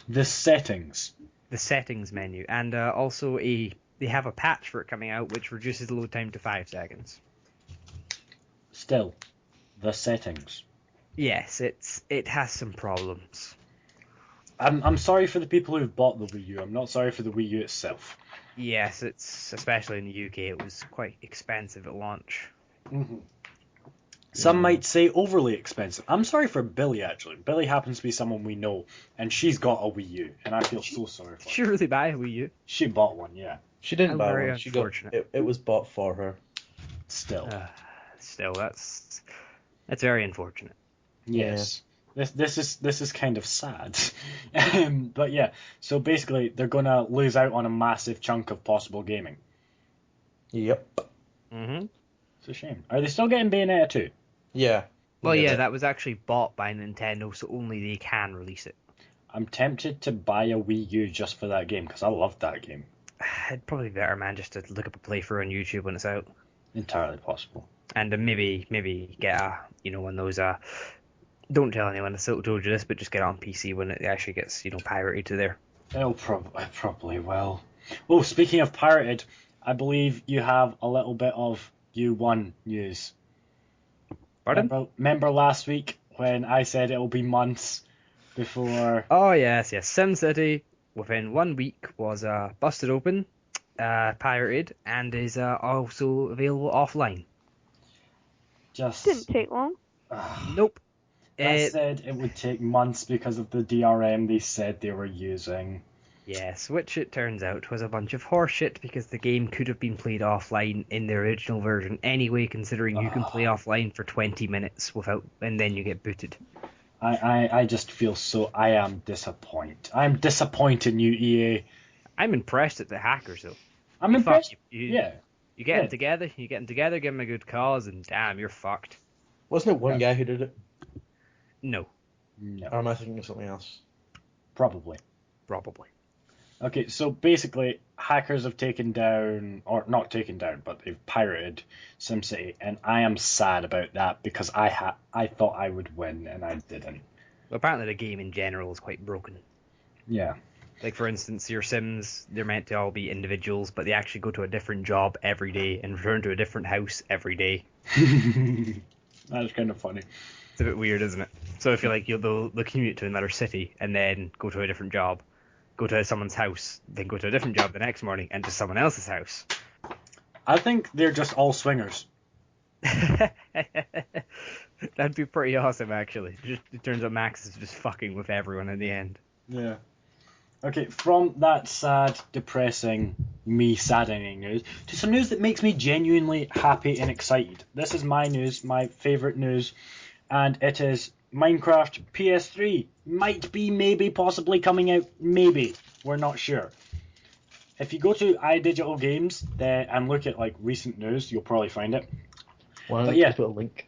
The settings. The settings menu, and also they have a patch for it coming out, which reduces the load time to 5 seconds. Still, the settings. Yes, it has some problems. I'm sorry for the people who've bought the Wii U. I'm not sorry for the Wii U itself. Yes, it's especially in the UK, it was quite expensive at launch. Mm-hmm. Some might say overly expensive. I'm sorry for Billy, actually. Billy happens to be someone we know, and she's got a Wii U, and I feel so sorry for Did her. she really buy a Wii U? She bought one, yeah. She didn't How buy very one. She got unfortunate. it was bought for her. Still. Still, that's very unfortunate. Yes. This is kind of sad. But yeah, so basically they're gonna lose out on a massive chunk of possible gaming. Yep. Mm-hmm. It's a shame. Are they still getting Bayonetta 2? Yeah. Well, Yeah, yeah, that was actually bought by Nintendo, so only they can release it. I'm tempted to buy a Wii U just for that game, because I loved that game. It'd probably be better, man, just to look up a playthrough on YouTube when it's out. Entirely possible. And maybe get one of those don't tell anyone I still told you this, but just get it on PC when it actually gets pirated to there. I probably will. Oh, speaking of pirated, I believe you have a little bit of U1 news. Pardon? Remember last week when I said it'll be months before... Oh yes. SimCity within 1 week was busted open, pirated, and is also available offline. Just... Didn't take long. Nope. That said it would take months because of the DRM they said they were using. Yes, which it turns out was a bunch of horseshit because the game could have been played offline in the original version anyway, considering you can play offline for 20 minutes and then you get booted. I just feel so... I am disappointed. I'm disappointed in you, EA. I'm impressed at the hackers though. I'm impressed. You get them together, give them a good cause, and damn, you're fucked. Wasn't it one guy who did it? No. Or am I thinking of something else? Probably. Okay, so basically, hackers have taken down, or not taken down, but they've pirated SimCity, and I am sad about that because I thought I would win, and I didn't. Well, apparently the game in general is quite broken. Yeah. Like, for instance, your Sims, they're meant to all be individuals, but they actually go to a different job every day and return to a different house every day. That's kind of funny. It's a bit weird, isn't it? So I feel like they'll commute to another city and then go to a different job, go to someone's house, then go to a different job the next morning and to someone else's house. I think they're just all swingers. That'd be pretty awesome, actually. It turns out Max is just fucking with everyone in the end. Yeah. Okay, from that sad, depressing, saddening news to some news that makes me genuinely happy and excited. This is my news, my favourite news, and it is Minecraft PS3 might be maybe possibly coming out, maybe. We're not sure. If you go to iDigital Games and look at like recent news, you'll probably find it. Why don't you put a link?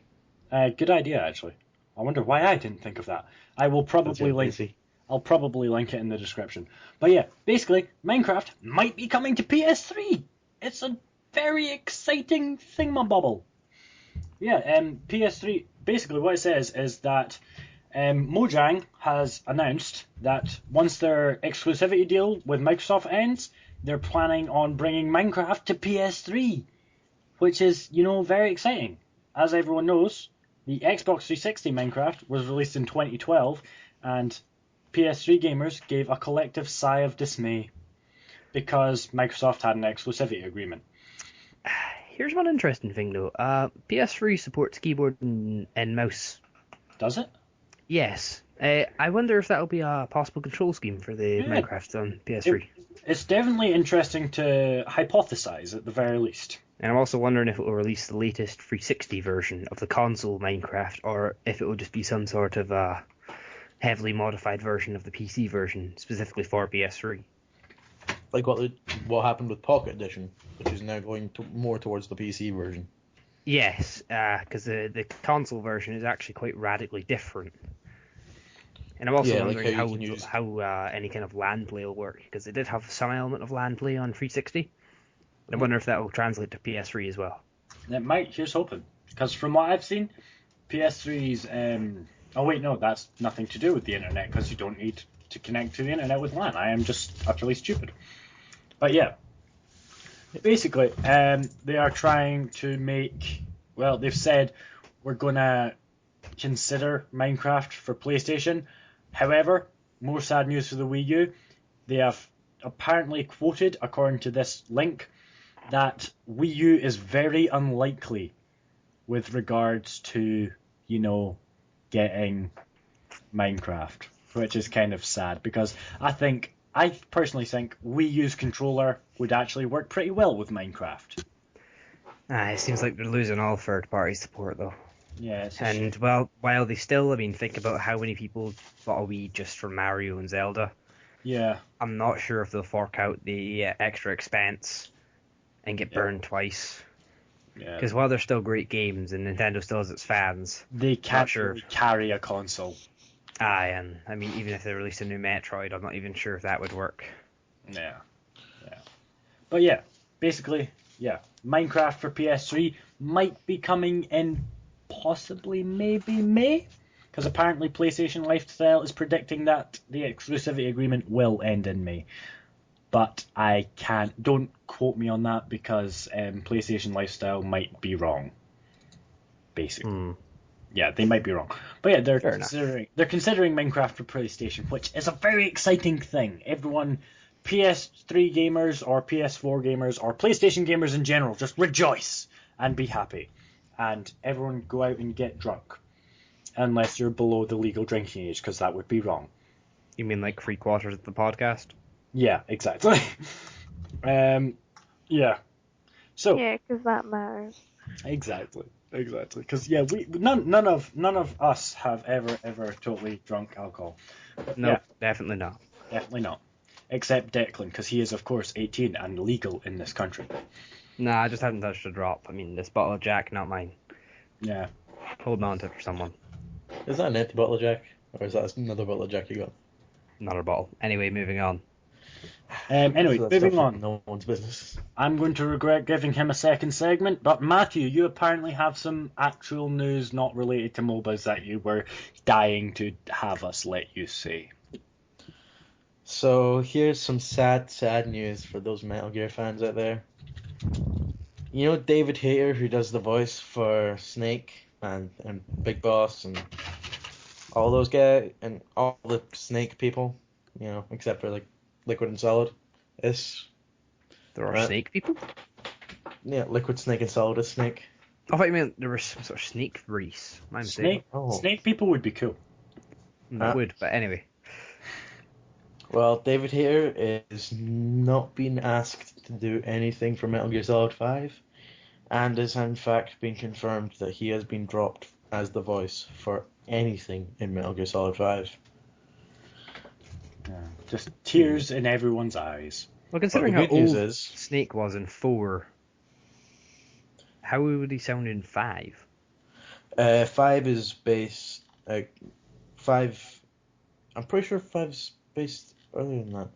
Good idea, actually. I wonder why I didn't think of that. I will probably link. I'll probably link it in the description. But yeah, basically, Minecraft might be coming to PS3. It's a very exciting thingamabobble. Yeah, PS3, basically what it says is that Mojang has announced that once their exclusivity deal with Microsoft ends, they're planning on bringing Minecraft to PS3, which is, very exciting. As everyone knows, the Xbox 360 Minecraft was released in 2012, and PS3 gamers gave a collective sigh of dismay because Microsoft had an exclusivity agreement. Here's one interesting thing though. PS3 supports keyboard and mouse. Does it? Yes. I wonder if that'll be a possible control scheme for the Yeah. Minecraft on PS3. It's definitely interesting to hypothesize at the very least. And I'm also wondering if it will release the latest 360 version of the console Minecraft, or if it will just be some sort of heavily modified version of the PC version, specifically for PS3. Like what happened with Pocket Edition, which is now going more towards the PC version. Yes, because the console version is actually quite radically different. And I'm also wondering how any kind of LAN play will work, because it did have some element of LAN play on 360. I wonder if that will translate to PS3 as well. It might. Here's hoping. Because from what I've seen, PS3's... oh wait, no, that's nothing to do with the internet, because you don't need to connect to the internet with LAN. I am just utterly stupid. But yeah. Basically, they are trying to make... Well, they've said we're going to consider Minecraft for PlayStation. However, more sad news for the Wii U. They have apparently quoted, according to this link, that Wii U is very unlikely with regards to, getting Minecraft, which is kind of sad because I personally think Wii U's controller would actually work pretty well with Minecraft. It seems like they're losing all third-party support though. Yeah, and while they still, think about how many people bought a Wii just for Mario and Zelda. Yeah. I'm not sure if they'll fork out the extra expense and get burned twice. Yeah. Because while they're still great games and Nintendo still has its fans, they can't really carry a console. And even if they release a new Metroid, I'm not even sure if that would work. Yeah. But yeah, basically, Minecraft for PS3 might be coming in possibly maybe May, because apparently PlayStation Lifestyle is predicting that the exclusivity agreement will end in May. But don't quote me on that because PlayStation Lifestyle might be wrong. Basically. Yeah, they might be wrong. But yeah, they're considering Minecraft for PlayStation, which is a very exciting thing. Everyone, PS3 gamers or PS4 gamers or PlayStation gamers in general, just rejoice and be happy. And everyone go out and get drunk. Unless you're below the legal drinking age, because that would be wrong. You mean like 3/4 of the podcast? Yeah, exactly. Yeah. So. Yeah, because that matters. Exactly. Because none of us have ever totally drunk alcohol. No, definitely not. Definitely not. Except Declan, because he is of course 18 and legal in this country. Nah, I just haven't touched a drop. This bottle of Jack, not mine. Yeah. Holding on to it for someone. Is that an empty bottle of Jack, or is that another bottle of Jack you got? Another bottle. Anyway, moving on. Anyway, moving on. No one's business. I'm going to regret giving him a second segment, but Matthew, you apparently have some actual news not related to MOBAs that you were dying to have us let you say. So here's some sad news for those Metal Gear fans out there. You know David Hayter, who does the voice for Snake and Big Boss and all those guys and all the Snake people, except for like Liquid and Solid. There are Snake people? Yeah, Liquid, Snake, and Solid is Snake. I thought you meant there was some sort of Snake race. Snake people would be cool. That would, but anyway. Well, David Hayter is not being asked to do anything for Metal Gear Solid 5, and has in fact been confirmed that he has been dropped as the voice for anything in Metal Gear Solid 5. Yeah, just tears in everyone's eyes. Well, considering how old Snake was in 4, how would he sound in 5? 5 is based... 5... I'm pretty sure 5's based earlier than that.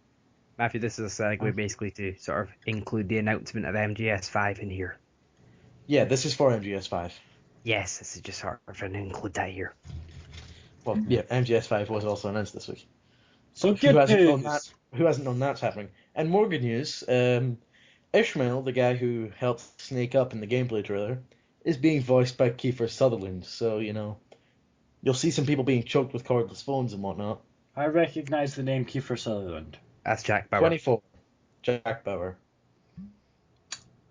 Matthew, this is a segue basically to sort of include the announcement of MGS5 in here. Yeah, this is for MGS5. Yes, this is just sort of trying to include that here. Well, yeah, MGS5 was also announced this week. So Who good hasn't known news. that? Who hasn't known that's happening? And more good news. Ishmael, the guy who helped Snake up in the gameplay trailer, is being voiced by Kiefer Sutherland. So you'll see some people being choked with cordless phones and whatnot. I recognise the name Kiefer Sutherland. That's Jack Bauer. 24, Jack Bauer.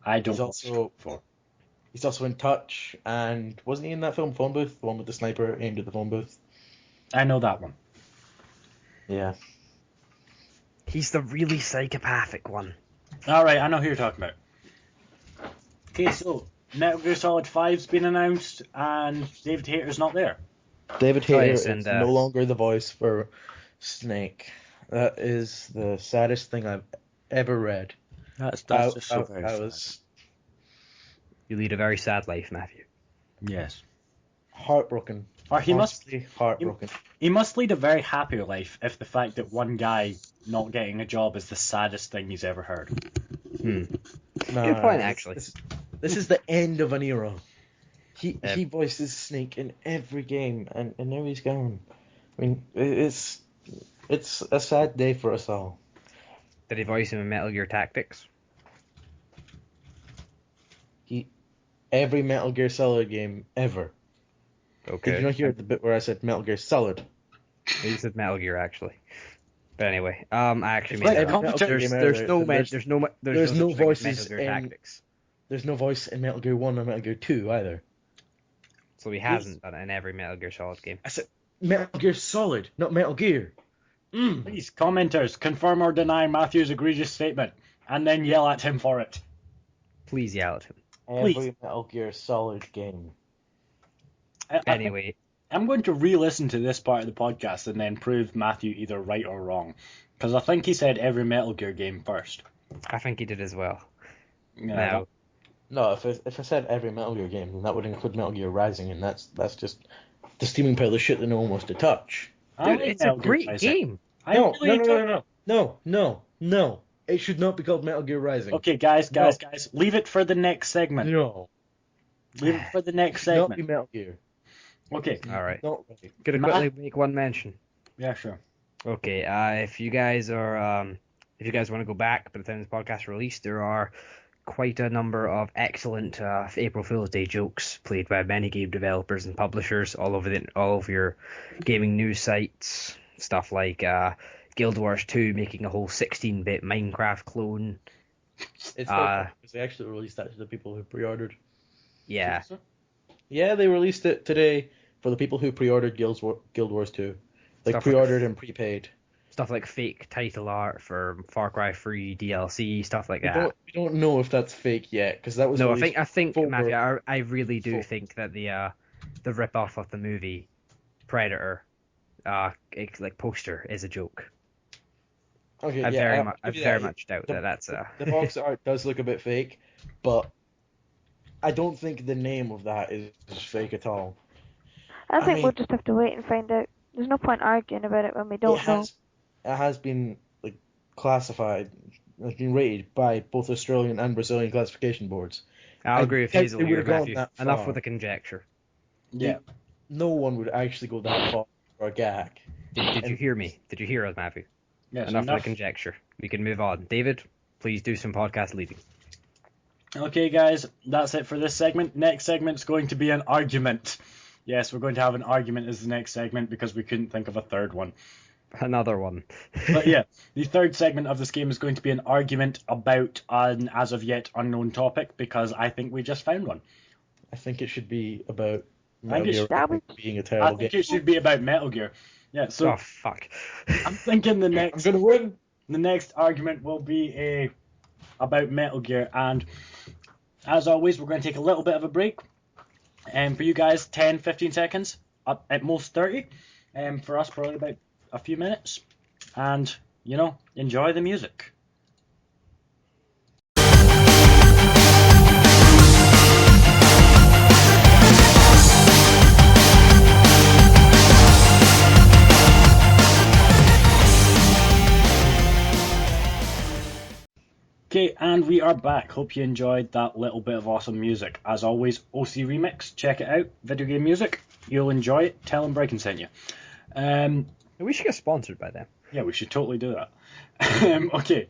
I don't He's watch also for. he's also in Touch, and wasn't he in that film Phone Booth, the one with the sniper aimed at the phone booth? I know that one. Yeah. He's the really psychopathic one. Alright, I know who you're talking about. Okay, so Metal Gear Solid 5's been announced, and David Hayter's not there. David Hayter yes, is and, no longer the voice for Snake. That is the saddest thing I've ever read. That's just so very I sad. was You lead a very sad life, Matthew. Yes. heartbroken. Or he must Honestly, heartbroken. he must lead a very happy life if the fact that one guy not getting a job is the saddest thing he's ever heard. No, Good point, actually. This is the end of an era. He Yep. he voices Snake in every game, and now he's gone. I mean, it's a sad day for us all. Did he voice him in Metal Gear Tactics? Every Metal Gear Solid game ever. Okay. Did you not hear the bit where I said Metal Gear Solid? He said Metal Gear, actually. But anyway, I actually It's made like that up. commentary. There's no no voices Metal Gear in- Tactics. There's no voice in Metal Gear 1 or Metal Gear 2 either. So he hasn't done it in every Metal Gear Solid game. I said Metal Gear Solid, not Metal Gear. Please, commenters, confirm or deny Matthew's egregious statement, and then yell at him for it. Please yell at him. Please. Every Metal Gear Solid game. Anyway, I'm going to re-listen to this part of the podcast and then prove Matthew either right or wrong. Because I think he said every Metal Gear game first. I think he did as well. Yeah, Now, No, if I said every Metal Gear game, then that would include Metal Gear Rising, and that's just the steaming pile of shit that no one wants to touch. I dude, like it's a Metal Gear great Rising. game. I No, really enjoy- no. It should not be called Metal Gear Rising. Okay, guys, leave it for the next segment. No. Leave it for the next It should not be segment. Metal Gear. Okay, All right. Not right. Gonna quickly make one mention. yeah, sure. Okay, if you guys want to go back by the time this podcast is released, there are quite a number of excellent April Fool's Day jokes played by many game developers and publishers all over your gaming news sites. Stuff like Guild Wars 2 making a whole 16-bit Minecraft clone. It's because they actually released that to the people who pre-ordered. Yeah, Yeah, they released it today for the people who pre-ordered Guild Wars 2. Like Stuff like- pre-ordered and prepaid. stuff like fake title art for Far Cry 3 DLC, stuff like We that. don't know if that's fake yet, because that was No, released I think, for- Matthew, I really do for- think that the rip-off of the movie Predator, like poster, is a joke. Okay, I yeah, very I'll much, I give you very that. much doubt The- that that's The box art does look a bit fake, but I don't think the name of that is fake at all. I think mean- we'll just have to wait and find out. There's no point arguing about it when we don't know. It has been like classified, it's been rated by both Australian and Brazilian classification boards. I'll I agree with doubt Hazel they here, would've gone Matthew. that Enough far. with the conjecture. Yeah. No one would actually go that far for a gag. Did you hear me? Did you hear us, Matthew? Yes, Enough of the conjecture. We can move on. David, please do some podcast leading. Okay, guys, that's it for this segment. Next segment's going to be an argument. Yes, we're going to have an argument as the next segment because we couldn't think of a third one. Another one. But yeah, the third segment of this game is going to be an argument about an as of yet unknown topic because I think we just found one. I think it should be about I think Metal it Gear should- Rising being a I terrible think game. it should be about Metal Gear. Yeah, so Oh fuck. I'm thinking the I'm next gonna win. the next argument will be about Metal Gear, and as always, we're going to take a little bit of a break. For you guys, 10, 15 seconds, up at most 30. For us, probably about a few minutes. And, enjoy the music. Okay, And we are back. Hope you enjoyed that little bit of awesome music. As always, OC Remix. Check it out. Video game music. You'll enjoy it. Tell them Briken sent you. We should get sponsored by them. Yeah, we should totally do that. Okay.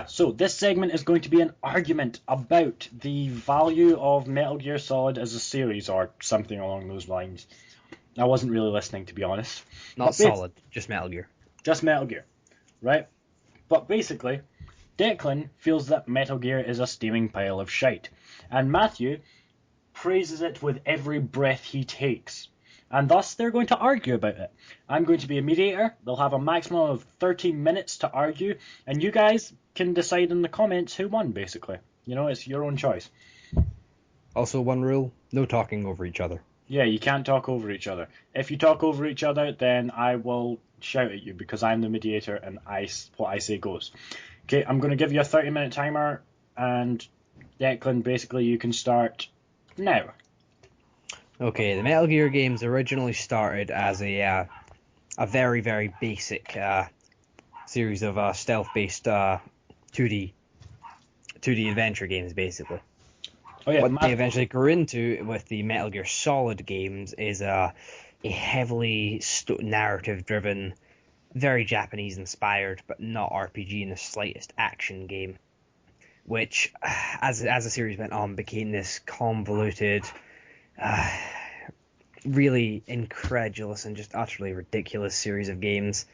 So this segment is going to be an argument about the value of Metal Gear Solid as a series or something along those lines. I wasn't really listening, to be honest. Not Solid, just Metal Gear. Just Metal Gear, right? But basically, Declan feels that Metal Gear is a steaming pile of shite, and Matthew praises it with every breath he takes. And thus, they're going to argue about it. I'm going to be a mediator. They'll have a maximum of 13 minutes to argue, and you guys can decide in the comments who won, basically. You know, it's your own choice. Also, one rule, no talking over each other. Yeah, you can't talk over each other. If you talk over each other, then I will shout at you, because I'm the mediator, and what I say goes. Okay, I'm going to give you a 30-minute timer, and Declan, basically, you can start now. Okay, the Metal Gear games originally started as a very, very basic series of stealth-based 2D adventure games, basically. Oh, yeah, What they eventually grew into with the Metal Gear Solid games is a heavily narrative-driven, very Japanese-inspired, but not RPG in the slightest action game, which, as the series went on, became this convoluted, really incredulous and just utterly ridiculous series of games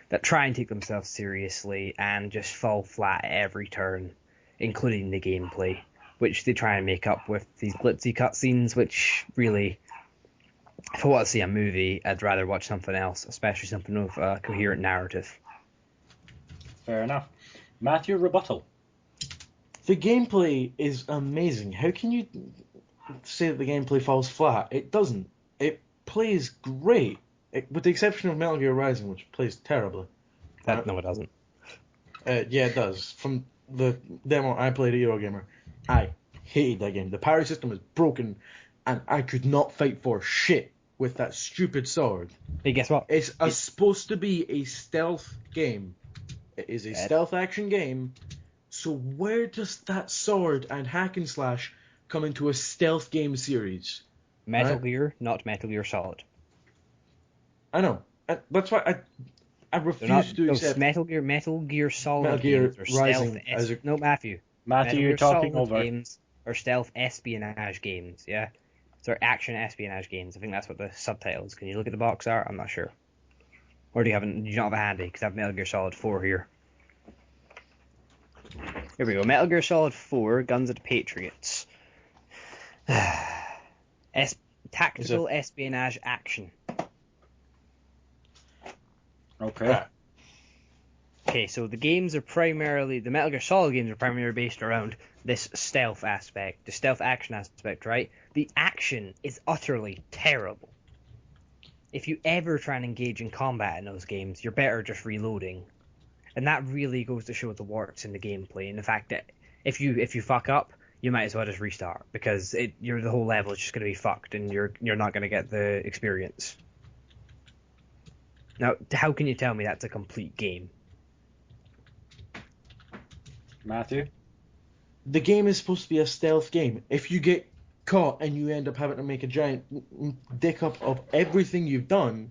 that try and take themselves seriously and just fall flat at every turn, including the gameplay, which they try and make up with these glitzy cutscenes, which really, if I want to see a movie, I'd rather watch something else, especially something with a coherent narrative. Fair enough. Matthew, rebuttal. The gameplay is amazing. How can you say that the gameplay falls flat? It doesn't. It plays great, with the exception of Metal Gear Rising, which plays terribly. No, it doesn't. Yeah, it does. From the demo I played at Eurogamer, I hated that game. The parry system is broken, and I could not fight for shit with that stupid sword. Hey, guess what? It's supposed to be a stealth game. It is a stealth action game. So where does that sword and hack and slash come into a stealth game series? Metal Gear, not Metal Gear Solid. I know. That's why I refuse to accept Metal Gear Solid Metal Gear games or Rising stealth. No, Matthew. Matthew, you're talking Solid over. Games or stealth espionage games, yeah? So action espionage games. I think that's what the subtitle is. Can you look at the box art? I'm not sure. Or do you not have it handy? Because I have Metal Gear Solid 4 here. Here we go. Metal Gear Solid 4, Guns of the Patriots. Tactical espionage action. Okay. Okay, so the Metal Gear Solid games are primarily based around this stealth aspect, the stealth action aspect, right? The action is utterly terrible. If you ever try and engage in combat in those games, you're better just reloading. And that really goes to show the warts in the gameplay, and the fact that if you fuck up, you might as well just restart, because the whole level is just going to be fucked, and you're not going to get the experience. Now, how can you tell me that's a complete game? Matthew? The game is supposed to be a stealth game. If you get caught and you end up having to make a giant dick up of everything you've done,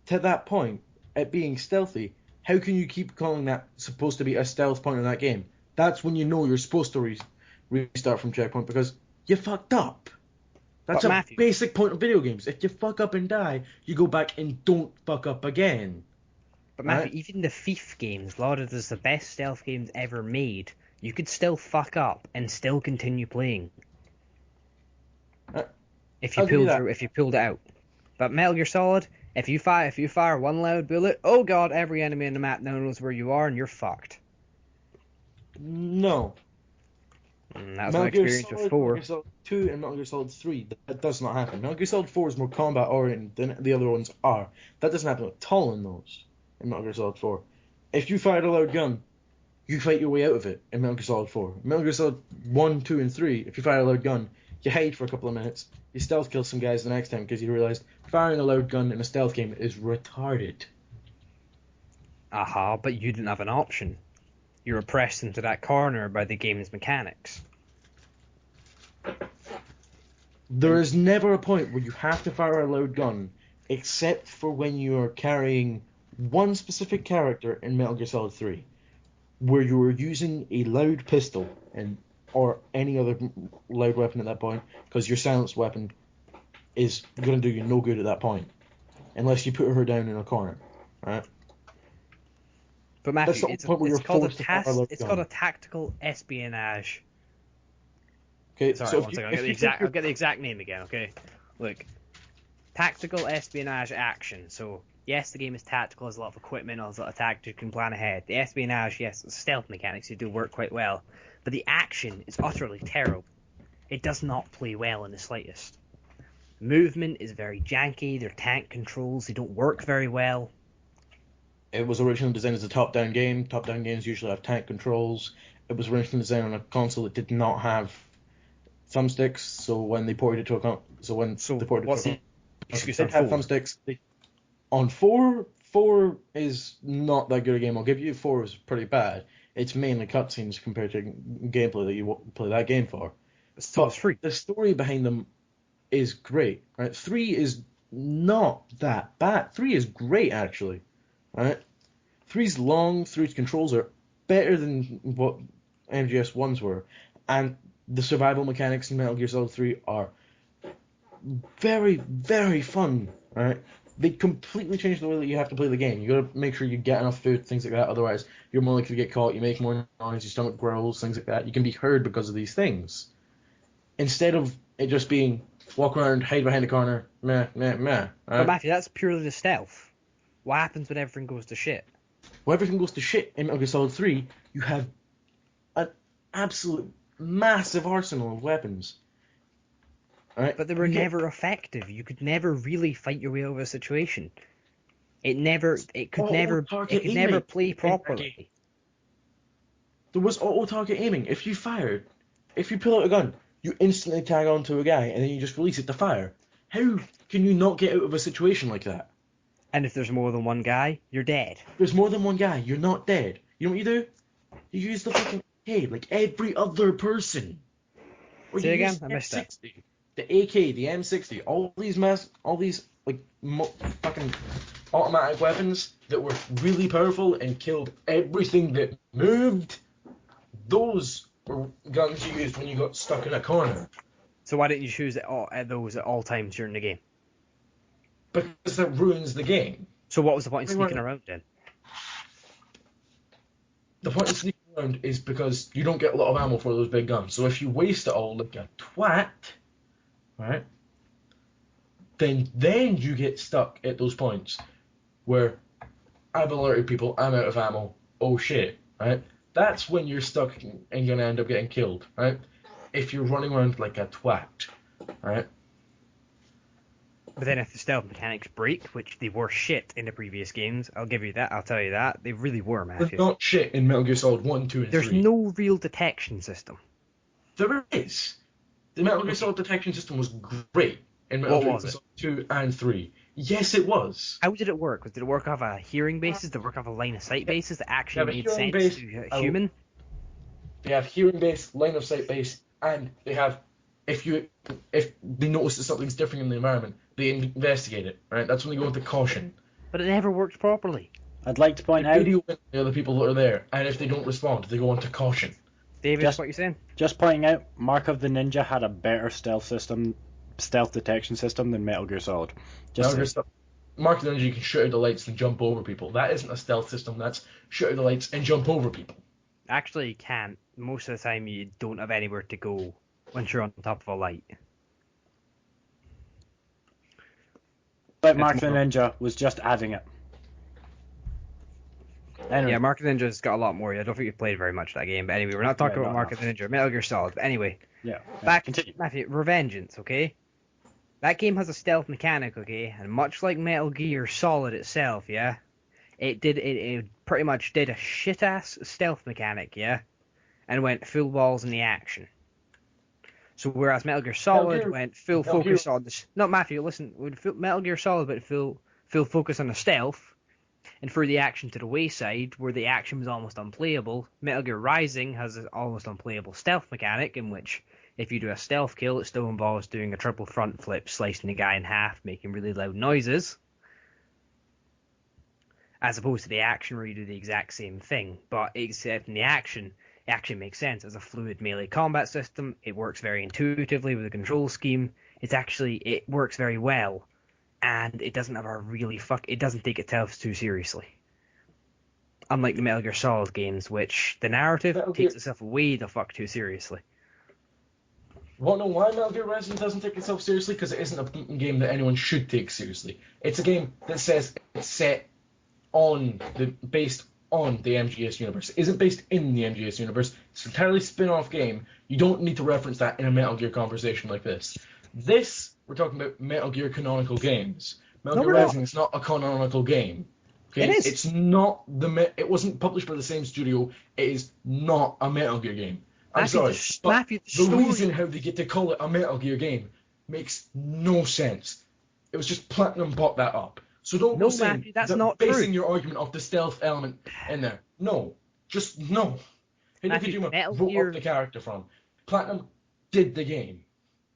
to that point, it being stealthy, how can you keep calling that supposed to be a stealth point in that game? That's when you know you're supposed to restart from checkpoint, because you fucked up. That's a basic point of video games. If you fuck up and die, you go back and don't fuck up again. But Matthew, even the Thief games, lauded as the best stealth games ever made, you could still fuck up and still continue playing. If you pulled it out. But Metal Gear Solid, if you fire one loud bullet, oh god, every enemy in the map now knows where you are and you're fucked. No. That was my experience with 4. Metal Gear Solid 2 and Metal Gear Solid 3, that does not happen. Metal Gear Solid 4 is more combat oriented than the other ones are. That doesn't happen at all in those, in Metal Gear Solid 4. If you fired a loud gun, you fight your way out of it in Metal Gear Solid 4. Metal Gear Solid 1, 2, and 3, if you fire a loud gun, you hide for a couple of minutes, you stealth kill some guys the next time because you realised firing a loud gun in a stealth game is retarded. But you didn't have an option. You were pressed into that corner by the game's mechanics. There is never a point where you have to fire a loud gun, except for when you are carrying one specific character in Metal Gear Solid 3, where you are using a loud pistol or any other loud weapon at that point, because your silenced weapon is going to do you no good at that point, unless you put her down in a corner, right? But Matthew, That's the point where you're forced to fire a loud gun. it's called a tactical espionage. Okay, Sorry, so one second. I'll get the exact name again. Okay, look, tactical espionage action. So yes, the game is tactical, has a lot of equipment, has a lot of tactics, you can plan ahead. The espionage, yes, stealth mechanics, you do work quite well, but the action is utterly terrible. It does not play well in the slightest. Movement is very janky. Their tank controls, they don't work very well. It was originally designed as a top-down game. Top-down games usually have tank controls. It was originally designed on a console that did not have thumbsticks, so when they ported it to a Excuse they on had 4? thumbsticks. On 4 is not that good a game. I'll give you 4 is pretty bad. It's mainly cutscenes compared to gameplay that you play that game for. So it's free. The story behind them is great, right? 3 is not that bad. 3 is great, actually, right? 3's long, 3's controls are better than what MGS 1's were, and the survival mechanics in Metal Gear Solid 3 are very, very fun, right? They completely changed the way that you have to play the game. You gotta make sure you get enough food, things like that, otherwise you're more likely to get caught, you make more noise, your stomach growls, things like that. You can be heard because of these things. Instead of it just being walk around, hide behind a corner, meh, meh, meh. Right? But Matthew, that's purely the stealth. What happens when everything goes to shit? When everything goes to shit in Metal Gear Solid 3, you have an absolute massive arsenal of weapons. Right? But they were never effective. You could never really fight your way out of a situation. It could never play properly. There was auto-target aiming. If you pull out a gun, you instantly tag onto a guy and then you just release it to fire. How can you not get out of a situation like that? And if there's more than one guy, you're dead. There's more than one guy, you're not dead. You know what you do? You use the fucking AK like every other person. Or Say you again? use I missed that. the AK, the M60, all these like fucking automatic weapons that were really powerful and killed everything that moved. Those were guns you used when you got stuck in a corner. So why didn't you choose those at all times during the game? Because that ruins the game. So what was the point in sneaking around then? The point of sneaking around is because you don't get a lot of ammo for those big guns. So if you waste it all like a twat, right, then you get stuck at those points where I've alerted people, I'm out of ammo, oh shit, right? That's when you're stuck and you're going to end up getting killed, right? If you're running around like a twat, right? But then if the stealth mechanics break, which they were shit in the previous games, I'll give you that, I'll tell you that, they really were, Matthew. They're not shit in Metal Gear Solid 1, 2, and 3. There's no real detection system. There is. The Metal Gear Solid detection system was great in Metal Gear Solid 2 and 3. Yes, it was. How did it work? Did it work off a hearing basis? Did it work off a line of sight basis that actually made sense to a human? They have hearing based, line of sight based, and they have if they notice that something's different in the environment, they investigate it. Right? That's when they go into caution. But it never worked properly. I'd like to point out the other people that are there, and if they don't respond, they go into caution. David, what are you saying? Just pointing out, Mark of the Ninja had a better stealth detection system than Metal Gear Solid. Mark of the Ninja, you can shoot out the lights and jump over people. That isn't a stealth system. That's shoot out the lights and jump over people. Actually, you can't. Most of the time, you don't have anywhere to go once you're on top of a light. But Mark the Ninja was just adding it. Anyway. Yeah, Mark of the Ninja's got a lot more. I don't think you've played very much that game. But anyway, we're not talking about Mark of the Ninja. Metal Gear Solid. But anyway. Yeah. Back to Matthew, Revengeance, okay? That game has a stealth mechanic, okay? And much like Metal Gear Solid itself, yeah? It pretty much did a shit-ass stealth mechanic, yeah? And went full balls in the action. So whereas Metal Gear Solid went full focus on this... Not Matthew, listen. Metal Gear Solid went full focus on the stealth. and threw the action to the wayside, where the action was almost unplayable. Metal Gear Rising has an almost unplayable stealth mechanic, in which if you do a stealth kill, it still involves doing a triple front flip, slicing the guy in half, making really loud noises. As opposed to the action where you do the exact same thing, but except in the action, it actually makes sense. As a fluid melee combat system, it works very intuitively with the control scheme. It works very well, and it doesn't have a really it doesn't take itself too seriously. Unlike the Metal Gear Solid games, which the narrative takes itself way the fuck too seriously. Want to know why Metal Gear Rising doesn't take itself seriously? Because it isn't a game that anyone should take seriously. It's a game that says it's set based on the MGS universe. It isn't based in the MGS universe. It's an entirely spin-off game. You don't need to reference that in a Metal Gear conversation like this. We're talking about Metal Gear canonical games. Metal Gear Rising is not a canonical game. Okay? It is. It's not it wasn't published by the same studio. It is not a Metal Gear game. I'm sorry, but the reason how they get to call it a Metal Gear game makes no sense. It was just Platinum bought that up. So don't go saying Matthew, that's not basing true. your argument off the stealth element in there. No. Just no. Hideo Kojima wrote up the character from. Platinum did the game.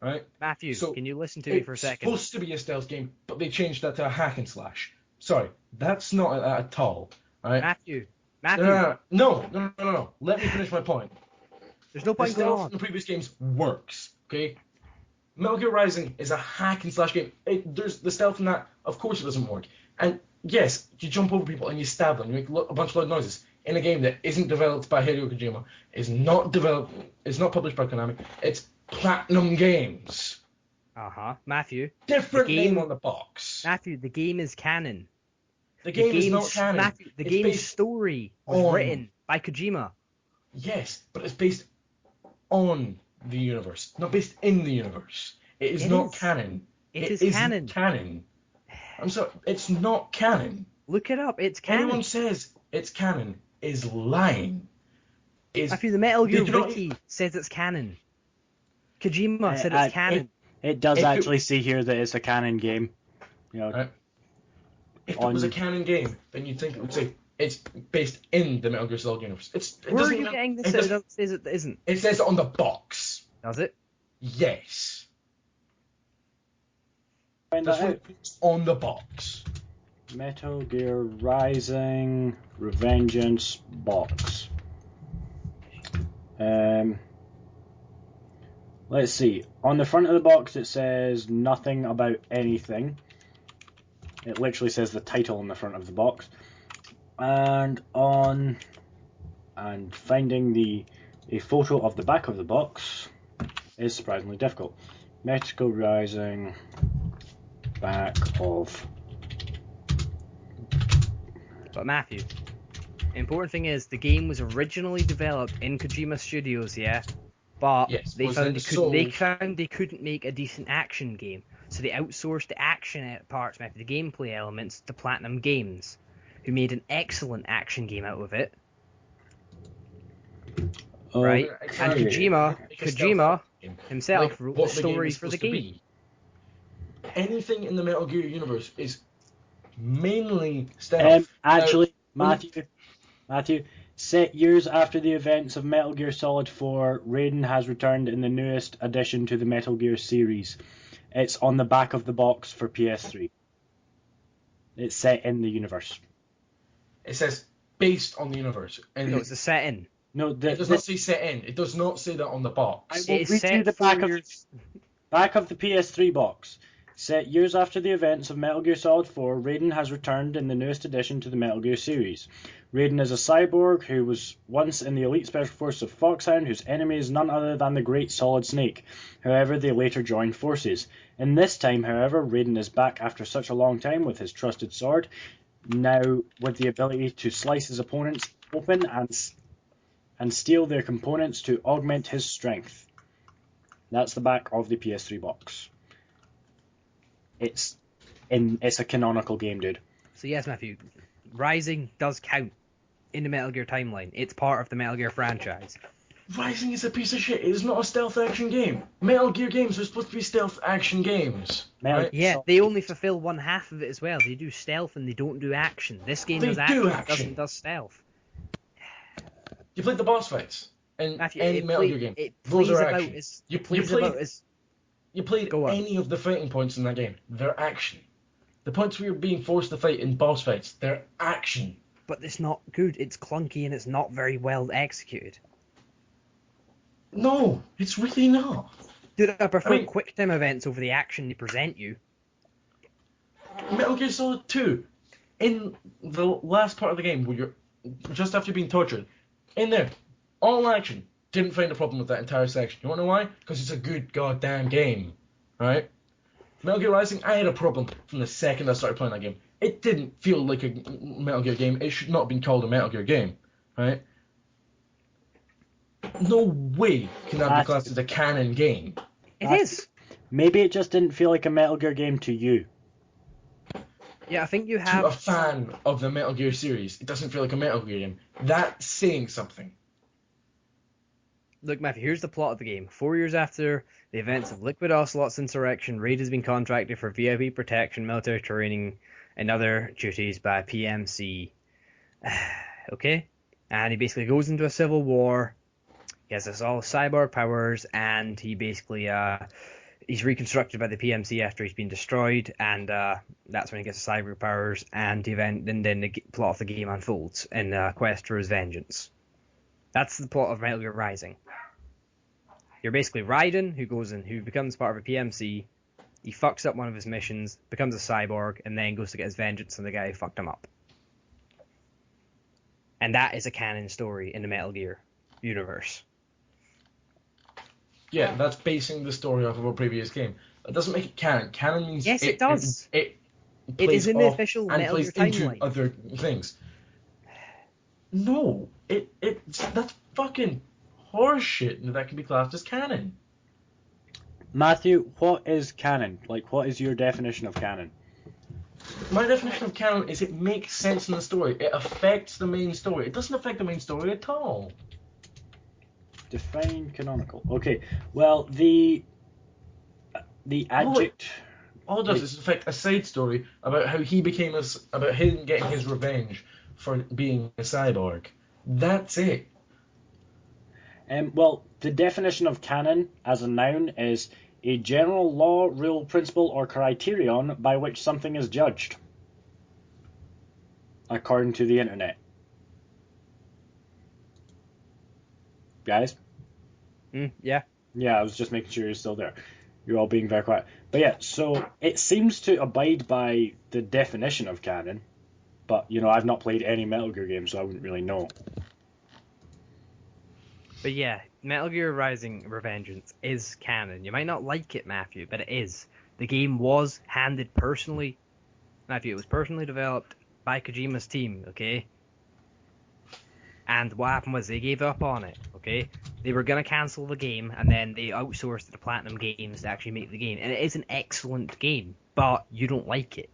Right? Matthew, so can you listen to me for a second? It's supposed to be a stealth game, but they changed that to a hack and slash. Sorry, that's not that at all. Right? Matthew. No. Let me finish my point. There's no point going going on. on. The previous games works, okay? Metal Gear Rising is a hack and slash game. There's the stealth in that, of course it doesn't work. And yes, you jump over people and you stab them, you make a bunch of loud noises in a game that isn't developed by Hideo Kojima, is not published by Konami, it's Platinum Games. Matthew. Different name on the box. Matthew, the game is canon. The game is not canon. Matthew, the game's story was written by Kojima. Yes, but it's based on the universe, not based in the universe. It is not canon. It is canon. I'm sorry, it's not canon. Look it up, it's canon. Anyone says it's canon is lying. Matthew, the Metal Gear Wiki says it's canon. Kojima said it's canon. It does actually see here that it's a canon game. You know, right. If it was a canon game, then you'd think it would say it's based in the Metal Gear Solid universe. Where are you getting this? It says it isn't. It says it on the box. Does it? Yes. It's on the box. Metal Gear Rising Revengeance box. Let's see. On the front of the box it says nothing about anything. It literally says the title on the front of the box. And finding a photo of the back of the box is surprisingly difficult. Metal Gear Rising back of. But Matthew, the important thing is the game was originally developed in Kojima Studios, yeah. But they found they couldn't make a decent action game, so they outsourced the action parts, the gameplay elements, to Platinum Games, who made an excellent action game out of it. Right? And Kojima himself wrote the story for the game. Anything in the Metal Gear universe is mainly stealth. Actually, Matthew, set years after the events of Metal Gear Solid 4, Raiden has returned in the newest addition to the Metal Gear series. It's on the back of the box for PS3. It's set in the universe. It says based on the universe. And no, it's a set in. No, it does not say set in. It does not say that on the box. I will read you the back of the PS3 box. Set years after the events of Metal Gear Solid 4, Raiden has returned in the newest addition to the Metal Gear series. Raiden is a cyborg who was once in the elite special forces of Foxhound, whose enemy is none other than the Great Solid Snake. However, they later joined forces. In this time, however, Raiden is back after such a long time with his trusted sword, now with the ability to slice his opponents open and steal their components to augment his strength. That's the back of the PS3 box. It's a canonical game, dude. So yes, Matthew, Rising does count in the Metal Gear timeline. It's part of the Metal Gear franchise. Rising is a piece of shit. It is not a stealth action game. Metal Gear games are supposed to be stealth action games. Metal Right? Yeah, Solid. they only fulfill one half of it as well. They do stealth and they don't do action. This game They does do action, action. does stealth. You played the boss fights in Matthew, any Metal Gear game. it Those plays are about action. as You it plays played- about as You played Go on. any of the fighting points in that game. They're action. The points where you're being forced to fight in boss fights, they're action. but it's not good. It's clunky and it's not very well executed. No, it's really not. Dude, I prefer I mean- quick time events over the action they present you. Metal Gear Solid 2, in the last part of the game where you're just after being tortured, in there, all action. Didn't find a problem with that entire section. You want to know why? Because it's a good goddamn game, right? Metal Gear Rising, I had a problem from the second I started playing that game. It didn't feel like a Metal Gear game. It should not have been called a Metal Gear game, right? No way can that be classed as a canon game. It is. Maybe it just didn't feel like a Metal Gear game to you. Yeah, I think you To a have. fan of the Metal Gear series, it doesn't feel like a Metal Gear game. That's saying something. Look, Matthew, here's the plot of the game. 4 years after the events of Liquid Ocelot's insurrection, Raid has been contracted for VIP protection, military training, and other duties by PMC. Okay? And he basically goes into a civil war. He has this all cyborg powers, and he basically he's reconstructed by the PMC after he's been destroyed, and that's when he gets the cyber powers. And then the plot of the game unfolds in a quest for his vengeance. That's the plot of Metal Gear Rising. You're basically Raiden, who becomes part of a PMC. He fucks up one of his missions, becomes a cyborg, and then goes to get his vengeance on the guy who fucked him up. And that is a canon story in the Metal Gear universe. Yeah, that's basing the story off of a previous game. That doesn't make it canon. Canon means Yes, it does. It is in the off official and Metal plays Gear into timeline. other things. No, that's fucking horseshit that can be classed as canon. Matthew, what is canon? Like, what is your definition of canon? My definition of canon is it makes sense in the story. It affects the main story. It doesn't affect the main story at all. Define canonical. Okay, well, the adject... All it does is affect a side story about how he became about him getting his revenge for being a cyborg. That's it. Well, the definition of canon as a noun is a general law, rule, principle, or criterion by which something is judged, according to the internet. Guys? Yeah. Yeah, I was just making sure you're still there. You're all being very quiet. But yeah, so it seems to abide by the definition of canon, but, I've not played any Metal Gear game, so I wouldn't really know. But yeah, Metal Gear Rising Revengeance is canon. You might not like it, Matthew, but it is. The game was handed personally. Matthew, it was personally developed by Kojima's team, okay? And what happened was they gave up on it, okay? They were going to cancel the game, and then they outsourced it to Platinum Games to actually make the game. And it is an excellent game, but you don't like it.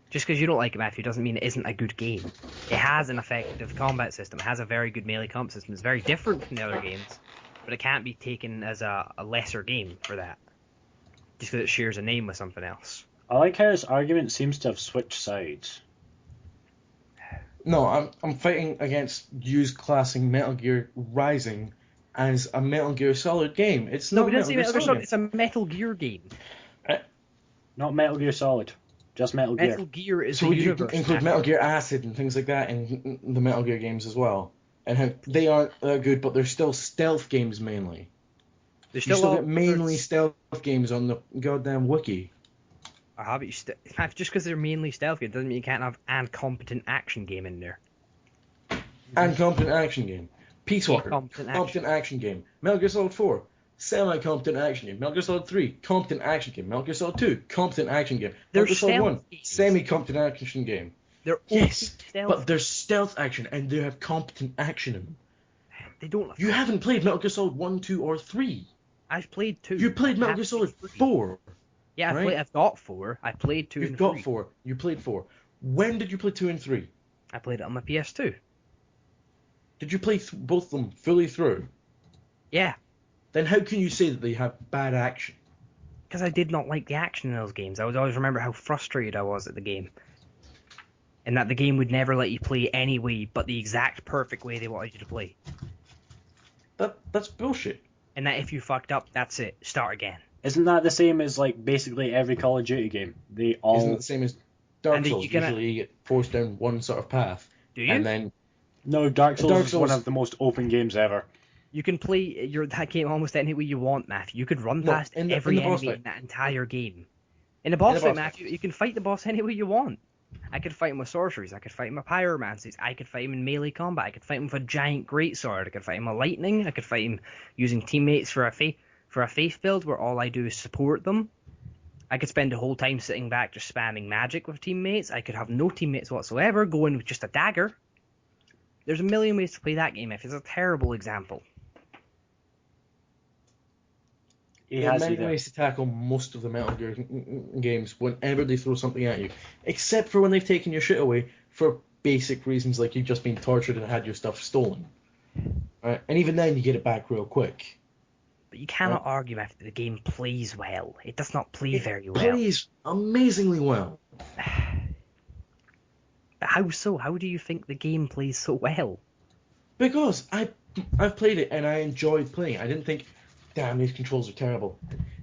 Just because you don't like it, Matthew, doesn't mean it isn't a good game. It has an effective combat system. It has a very good melee combat system. It's very different from the other games, but it can't be taken as a lesser game for that. Just because it shares a name with something else. I like how this argument seems to have switched sides. No, I'm fighting against you classing Metal Gear Rising as a Metal Gear Solid game. It's No, not we didn't say Metal Gear Solid. game. It's a Metal Gear game. Not Metal Gear Solid, just Metal Gear. Metal Gear is So the you universe. can include Matthew. Metal Gear Acid and things like that in the Metal Gear games as well. And how they aren't that good, but they're still stealth games mainly. There's You still all- get mainly stealth games on the goddamn wiki. but just because they're mainly stealth games doesn't mean you can't have an competent action game in there. And competent action game. Peace Walker, Competent action game. Metal Gear Solid 4, semi-competent action game. Metal Gear Solid 3, competent action game. Metal Gear Solid 2, competent action game. They're Metal Gear Solid 1, stealth games. semi-competent action game. They're Yes, only stealth. but there's stealth action and they have competent action in them. They don't. You haven't played Metal Gear Solid 1, 2, or 3. I've played 2. You played Metal I Gear have Solid played 3. 4. Yeah, right? I've got 4. I played 2 You've and got 3. 4. You played 4. When did you play 2 and 3? I played it on my PS2. Did you play both of them fully through? Yeah, Then how can you say that they have bad action? because I did not like the action in those games. I would always remember how frustrated I was at the game. And that the game would never let you play any way but the exact perfect way they wanted you to play. That's bullshit. And that if you fucked up, that's it. Start again. Isn't that the same as like basically every Call of Duty game? They all Isn't it the same as Dark And Souls? you can- Usually you get forced down one sort of path. Do you? And then No, Dark Souls Dark is one Souls- of the most open games ever. You can play that game almost any way you want, Matthew. You could run No, past in the every boss enemy fight. in that entire game. In the boss In the fight, boss Matthew, you can fight the boss any way you want. I could fight him with sorceries. I could fight him with pyromancies. I could fight him in melee combat. I could fight him with a giant greatsword. I could fight him with lightning. I could fight him using teammates for a faith build where all I do is support them. I could spend the whole time sitting back just spamming magic with teammates. I could have no teammates whatsoever, go in with just a dagger. There's a million ways to play that game. If it's a terrible example. He there are has many you there. ways to tackle most of the Metal Gear games whenever they throw something at you. Except for when they've taken your shit away for basic reasons like you've just been tortured and had your stuff stolen. Right? And even then you get it back real quick. But you cannot argue after the game plays well. It does not play very well. It plays amazingly well. But how so? How do you think the game plays so well? Because I've played it and I enjoyed playing it. I didn't think, damn, these controls are terrible.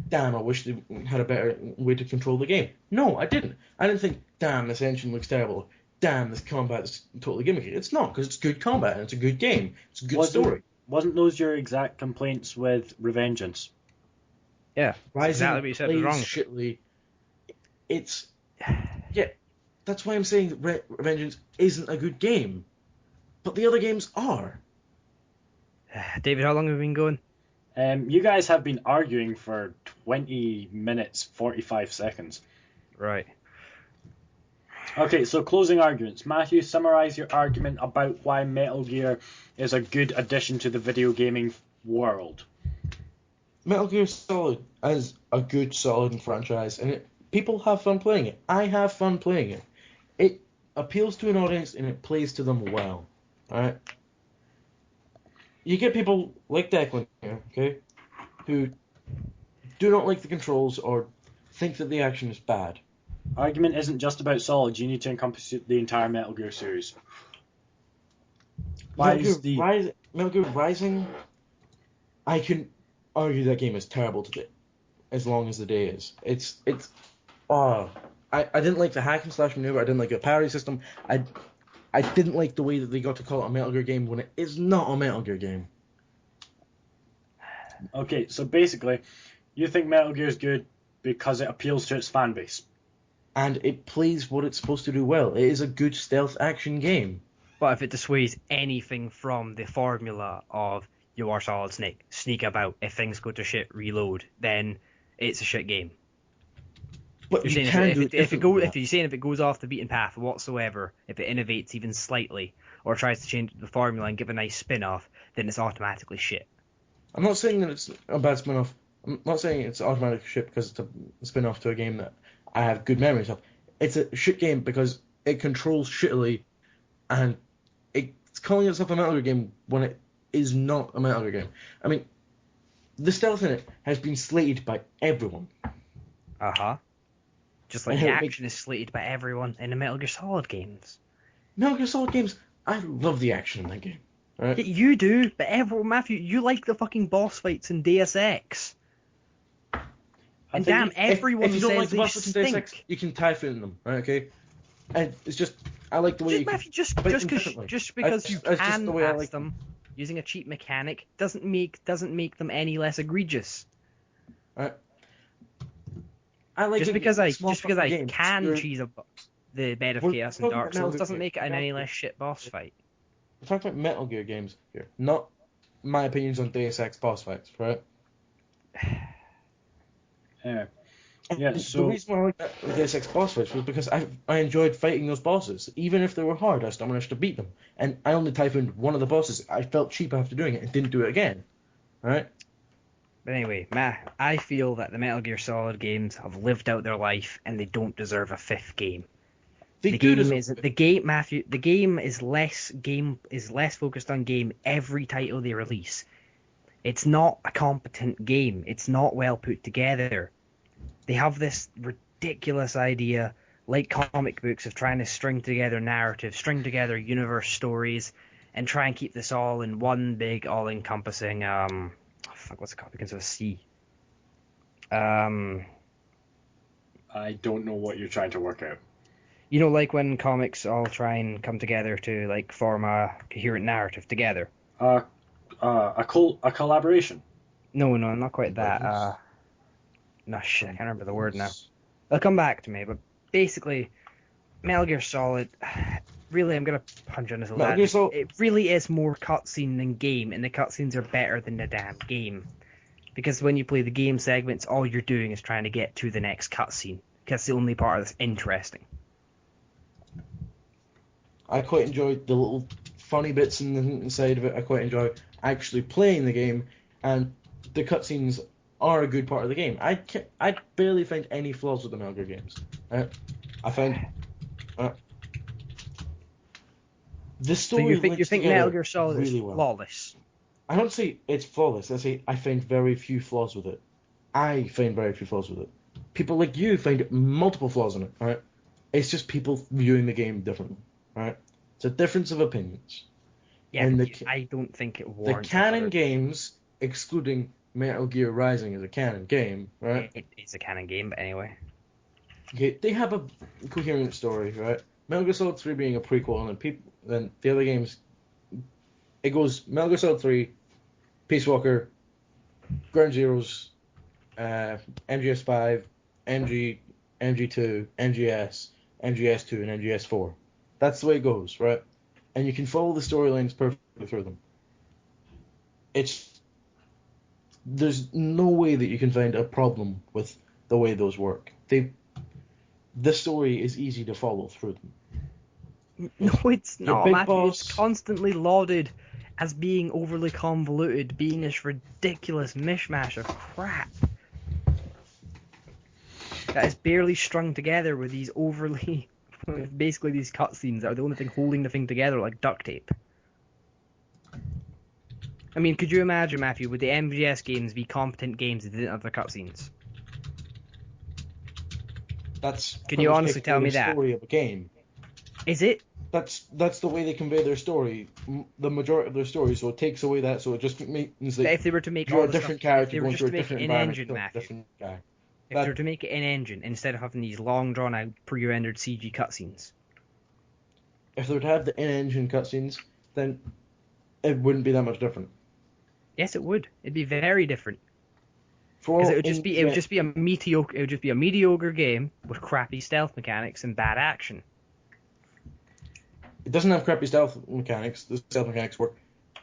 Damn, I wish they had a better way to control the game. No, I didn't. I didn't think, damn, this engine looks terrible. Damn, this combat is totally gimmicky. It's not, because it's good combat and it's a good game. It's a good story. Wasn't those your exact complaints with Revengeance? Yeah, Rising exactly what you said was plays wrong. shittily. It's yeah. That's why I'm saying that Revengeance isn't a good game, but the other games are. David, how long have we been going? You guys have been arguing for 20 minutes, 45 seconds. Right. Okay, so closing arguments. Matthew, summarize your argument about why Metal Gear is a good addition to the video gaming world. Metal Gear Solid is a good, solid franchise, and people have fun playing it. I have fun playing it. It appeals to an audience, and it plays to them well. Alright? You get people like Declan here, okay, who do not like the controls or think that the action is bad. Argument isn't just about Solid. You need to encompass the entire Metal Gear series. Metal Gear Rising, I can argue that game is terrible today, as long as the day is. I didn't like the hack and slash maneuver. I didn't like the parry system. I didn't like the way that they got to call it a Metal Gear game when it is not a Metal Gear game. Okay, so basically, you think Metal Gear is good because it appeals to its fan base. And it plays what it's supposed to do well. It is a good stealth action game. But if it dissuades anything from the formula of you are Solid Snake, sneak about, if things go to shit, reload, then it's a shit game. But You're you saying can do it if differently. you're saying if it goes off the beaten path whatsoever, if it innovates even slightly, or tries to change the formula and give a nice spin-off, then it's automatically shit. I'm not saying that it's a bad spin-off. I'm not saying it's automatic shit because it's a spin-off to a game that I have good memories of. It's a shit game because it controls shittily, and it's calling itself a Metal Gear game when it is not a Metal Gear game. I mean, the stealth in it has been slated by everyone. Uh-huh. Just like And the how it action is slated by everyone in the Metal Gear Solid games. Metal Gear Solid games, I love the action in that game. Right? Yeah, you do, but Matthew, you like the fucking boss fights in Deus Ex. And damn, everyone if you don't says like the they boss fights in Deus stink. Ex, you can typhoon them, right? Okay, and it's just I like the way you can Matthew, just fight them differently. because you That's just can the way I pass like them using a cheap mechanic doesn't make them any less egregious. Right? I like Just it- because I small fucking games. can You're- cheese the bed of We're chaos in talking Dark about Metal Souls doesn't Gear- make it an Metal any Gear. less shit boss fight. We're talking about Metal Gear games here, not my opinions on Deus Ex boss fights, right? Yeah, The so reason why I like that Deus Ex boss fights was because I enjoyed fighting those bosses. Even if they were hard, I still managed to beat them. And I only typhooned one of the bosses. I felt cheap after doing it and didn't do it again. Right? But anyway, I feel that the Metal Gear Solid games have lived out their life and they don't deserve a fifth game. They The do game deserve is it. the game, Matthew. The game is less focused on game every title they release. It's not a competent game. It's not well put together. They have this ridiculous idea, like comic books, of trying to string together narratives, string together universe stories, and try and keep this all in one big, all-encompassing, what's it called? Begins with a C. I don't know what you're trying to work out. You know, like when comics all try and come together to like form a coherent narrative together. A collaboration. No, not quite that. No shit, I can't remember the word now. It'll come back to me, but basically, Metal Gear Solid. Really, I'm gonna punch on this a lot. It really is more cutscene than game, and the cutscenes are better than the damn game. Because when you play the game segments, all you're doing is trying to get to the next cutscene. That's the only part that's interesting. I quite enjoyed the little funny bits inside of it. I quite enjoy actually playing the game, and the cutscenes are a good part of the game. I barely find any flaws with the Metal Gear games. I find the story. So you think Metal Gear Solid really is well. flawless? I don't say it's flawless. I say I find very few flaws with it. I find very few flaws with it. People like you find multiple flaws in it. Right? It's just people viewing the game differently. Right? It's a difference of opinions. Yeah, and I don't think it warrants. The canon games, excluding Metal Gear Rising as a canon game, right? It's a canon game, but anyway. Okay, they have a coherent story, right? Metal Gear Solid 3 being a prequel, and then the other games, it goes Metal Gear Solid 3, Peace Walker, Ground Zeroes, MGS 5, MG2, MGS, MGS2, and MGS 4. That's the way it goes, right? And you can follow the storylines perfectly through them. There's no way that you can find a problem with the way those work. The story is easy to follow through them. No, it's not, Matthew. Boss, it's constantly lauded as being overly convoluted, being this ridiculous mishmash of crap that is barely strung together with these overly... basically these cutscenes that are the only thing holding the thing together like duct tape. I mean, could you imagine, Matthew, would the MGS games be competent games that didn't have the cutscenes? Can you honestly tell me that? Story of a game. Is it? That's the way they convey their story, the majority of their story. So it takes away that. So it just means that if they were to make you're all a different character going through a different environment, engine, Matthew, different guy. If they were to make it in engine instead of having these long drawn out pre-rendered CG cutscenes. If they were to have the in-engine cutscenes, then it wouldn't be that much different. Yes, it would. It'd be very different. Because it would just be a mediocre game with crappy stealth mechanics and bad action. It doesn't have crappy stealth mechanics. The stealth mechanics work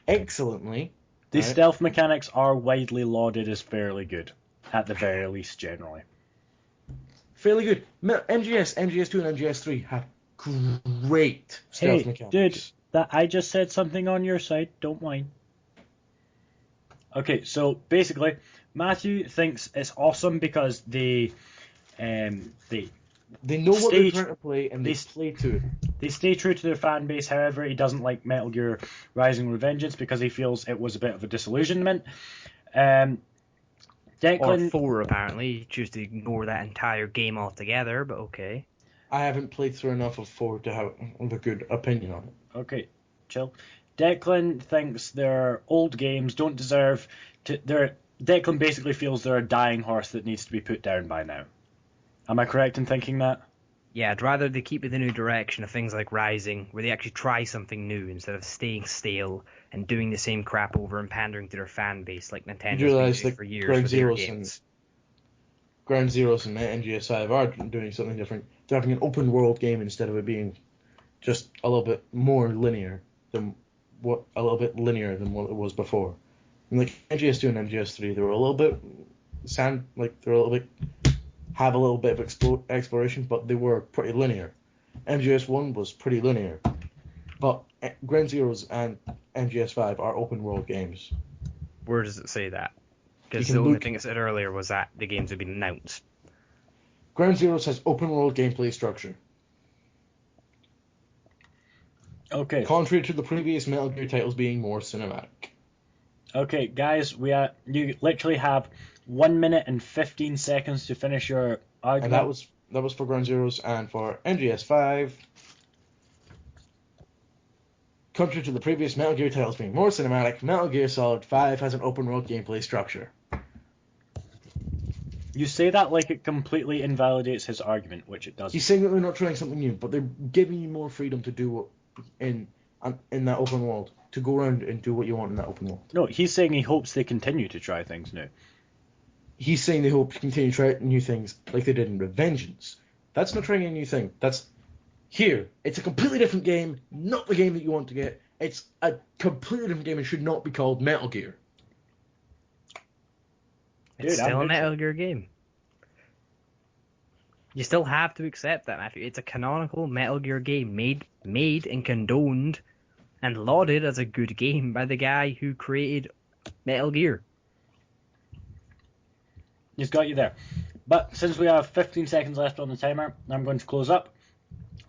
excellently. The stealth mechanics are widely lauded as fairly good, at the very least, generally. Fairly good. MGS, MGS2, and MGS3 have great stealth mechanics. Dude, I just said something on your side. Don't whine. Okay, so basically, Matthew thinks it's awesome because they know what they're trying to play and they play to it. They stay true to their fan base. However, he doesn't like Metal Gear Rising Revengeance because he feels it was a bit of a disillusionment. Declan, or 4, apparently. You choose to ignore that entire game altogether, but okay. I haven't played through enough of 4 to have a good opinion on it. Okay, chill. Declan thinks their old games don't deserve to... Declan basically feels they're a dying horse that needs to be put down by now. Am I correct in thinking that? Yeah, I'd rather they keep with the new direction of things like Rising, where they actually try something new instead of staying stale and doing the same crap over and pandering to their fan base like Nintendo's been doing for years with their games. Ground Zeroes and MGS5 are doing something different. They're having an open world game instead of it being just a little bit more linear than what it was before. And like MGS2 and MGS3, they were a little bit have a little bit of exploration, but they were pretty linear. MGS1 was pretty linear, but Ground Zeroes and MGS5 are open world games. Where does it say that? Because the only thing it said earlier was that the games have been announced. Ground Zeroes has open world gameplay structure. Okay. Contrary to the previous Metal Gear titles being more cinematic. Okay, guys, you literally have 1 minute and 15 seconds to finish your And argument. that was for Ground Zeroes, and for MGS5. Contrary to the previous Metal Gear titles being more cinematic, Metal Gear Solid 5 has an open world gameplay structure. You say that like it completely invalidates his argument, which it doesn't. He's saying that they're not trying something new, but they're giving you more freedom to do what in that open world, to go around and do what you want in that open world. No, he's saying he hopes they continue to try things new. He's saying they hope to continue to try new things like they did in Revengeance. That's not trying a new thing. That's here. It's a completely different game, not the game that you want to get. It's a completely different game and should not be called Metal Gear. It's Dude, still a I'm Metal Gear game. You still have to accept that, Matthew. It's a canonical Metal Gear game made and condoned and lauded as a good game by the guy who created Metal Gear. He's got you there. But since we have 15 seconds left on the timer, I'm going to close up.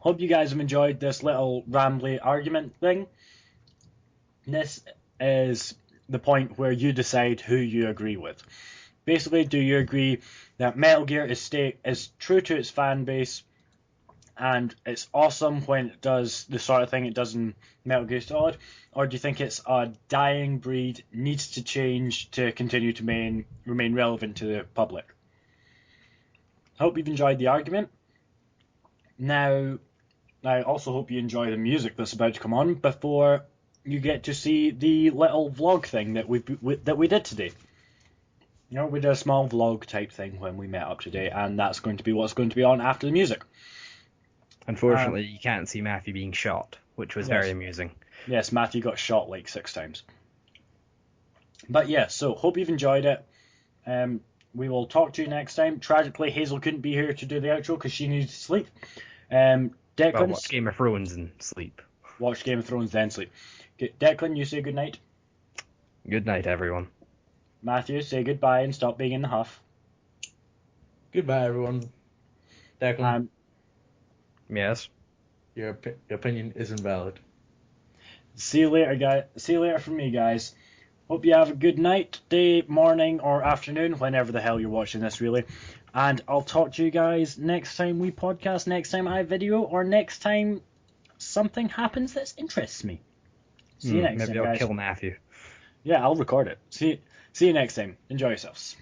Hope you guys have enjoyed this little rambly argument thing. This is the point where you decide who you agree with. Basically, do you agree that Metal Gear is true to its fan base and it's awesome when it does the sort of thing it does in Metal Gear Solid, or do you think it's a dying breed, needs to change to continue to remain relevant to the public? I hope you've enjoyed the argument. Now, I also hope you enjoy the music that's about to come on before you get to see the little vlog thing that we did today. You know, we did a small vlog type thing when we met up today, and that's going to be what's going to be on after the music. Unfortunately, you can't see Matthew being shot, which was very amusing. Yes, Matthew got shot like 6 times. But yeah, so hope you've enjoyed it. We will talk to you next time. Tragically, Hazel couldn't be here to do the outro because she needed to sleep. Well, Declan, watch Game of Thrones and sleep. watch Game of Thrones, then sleep. Okay, Declan, you say goodnight. Good night, everyone. Matthew, say goodbye and stop being in the huff. Goodbye, everyone. Declan, Yes. your opinion is invalid. See you later, guys. See you later from me, guys. Hope you have a good night, day, morning, or afternoon, whenever the hell you're watching this, really. And I'll talk to you guys next time we podcast, next time I video, or next time something happens that interests me. See you next time, Maybe I'll guys. kill Matthew. Yeah, I'll record it. See you next time. Enjoy yourselves.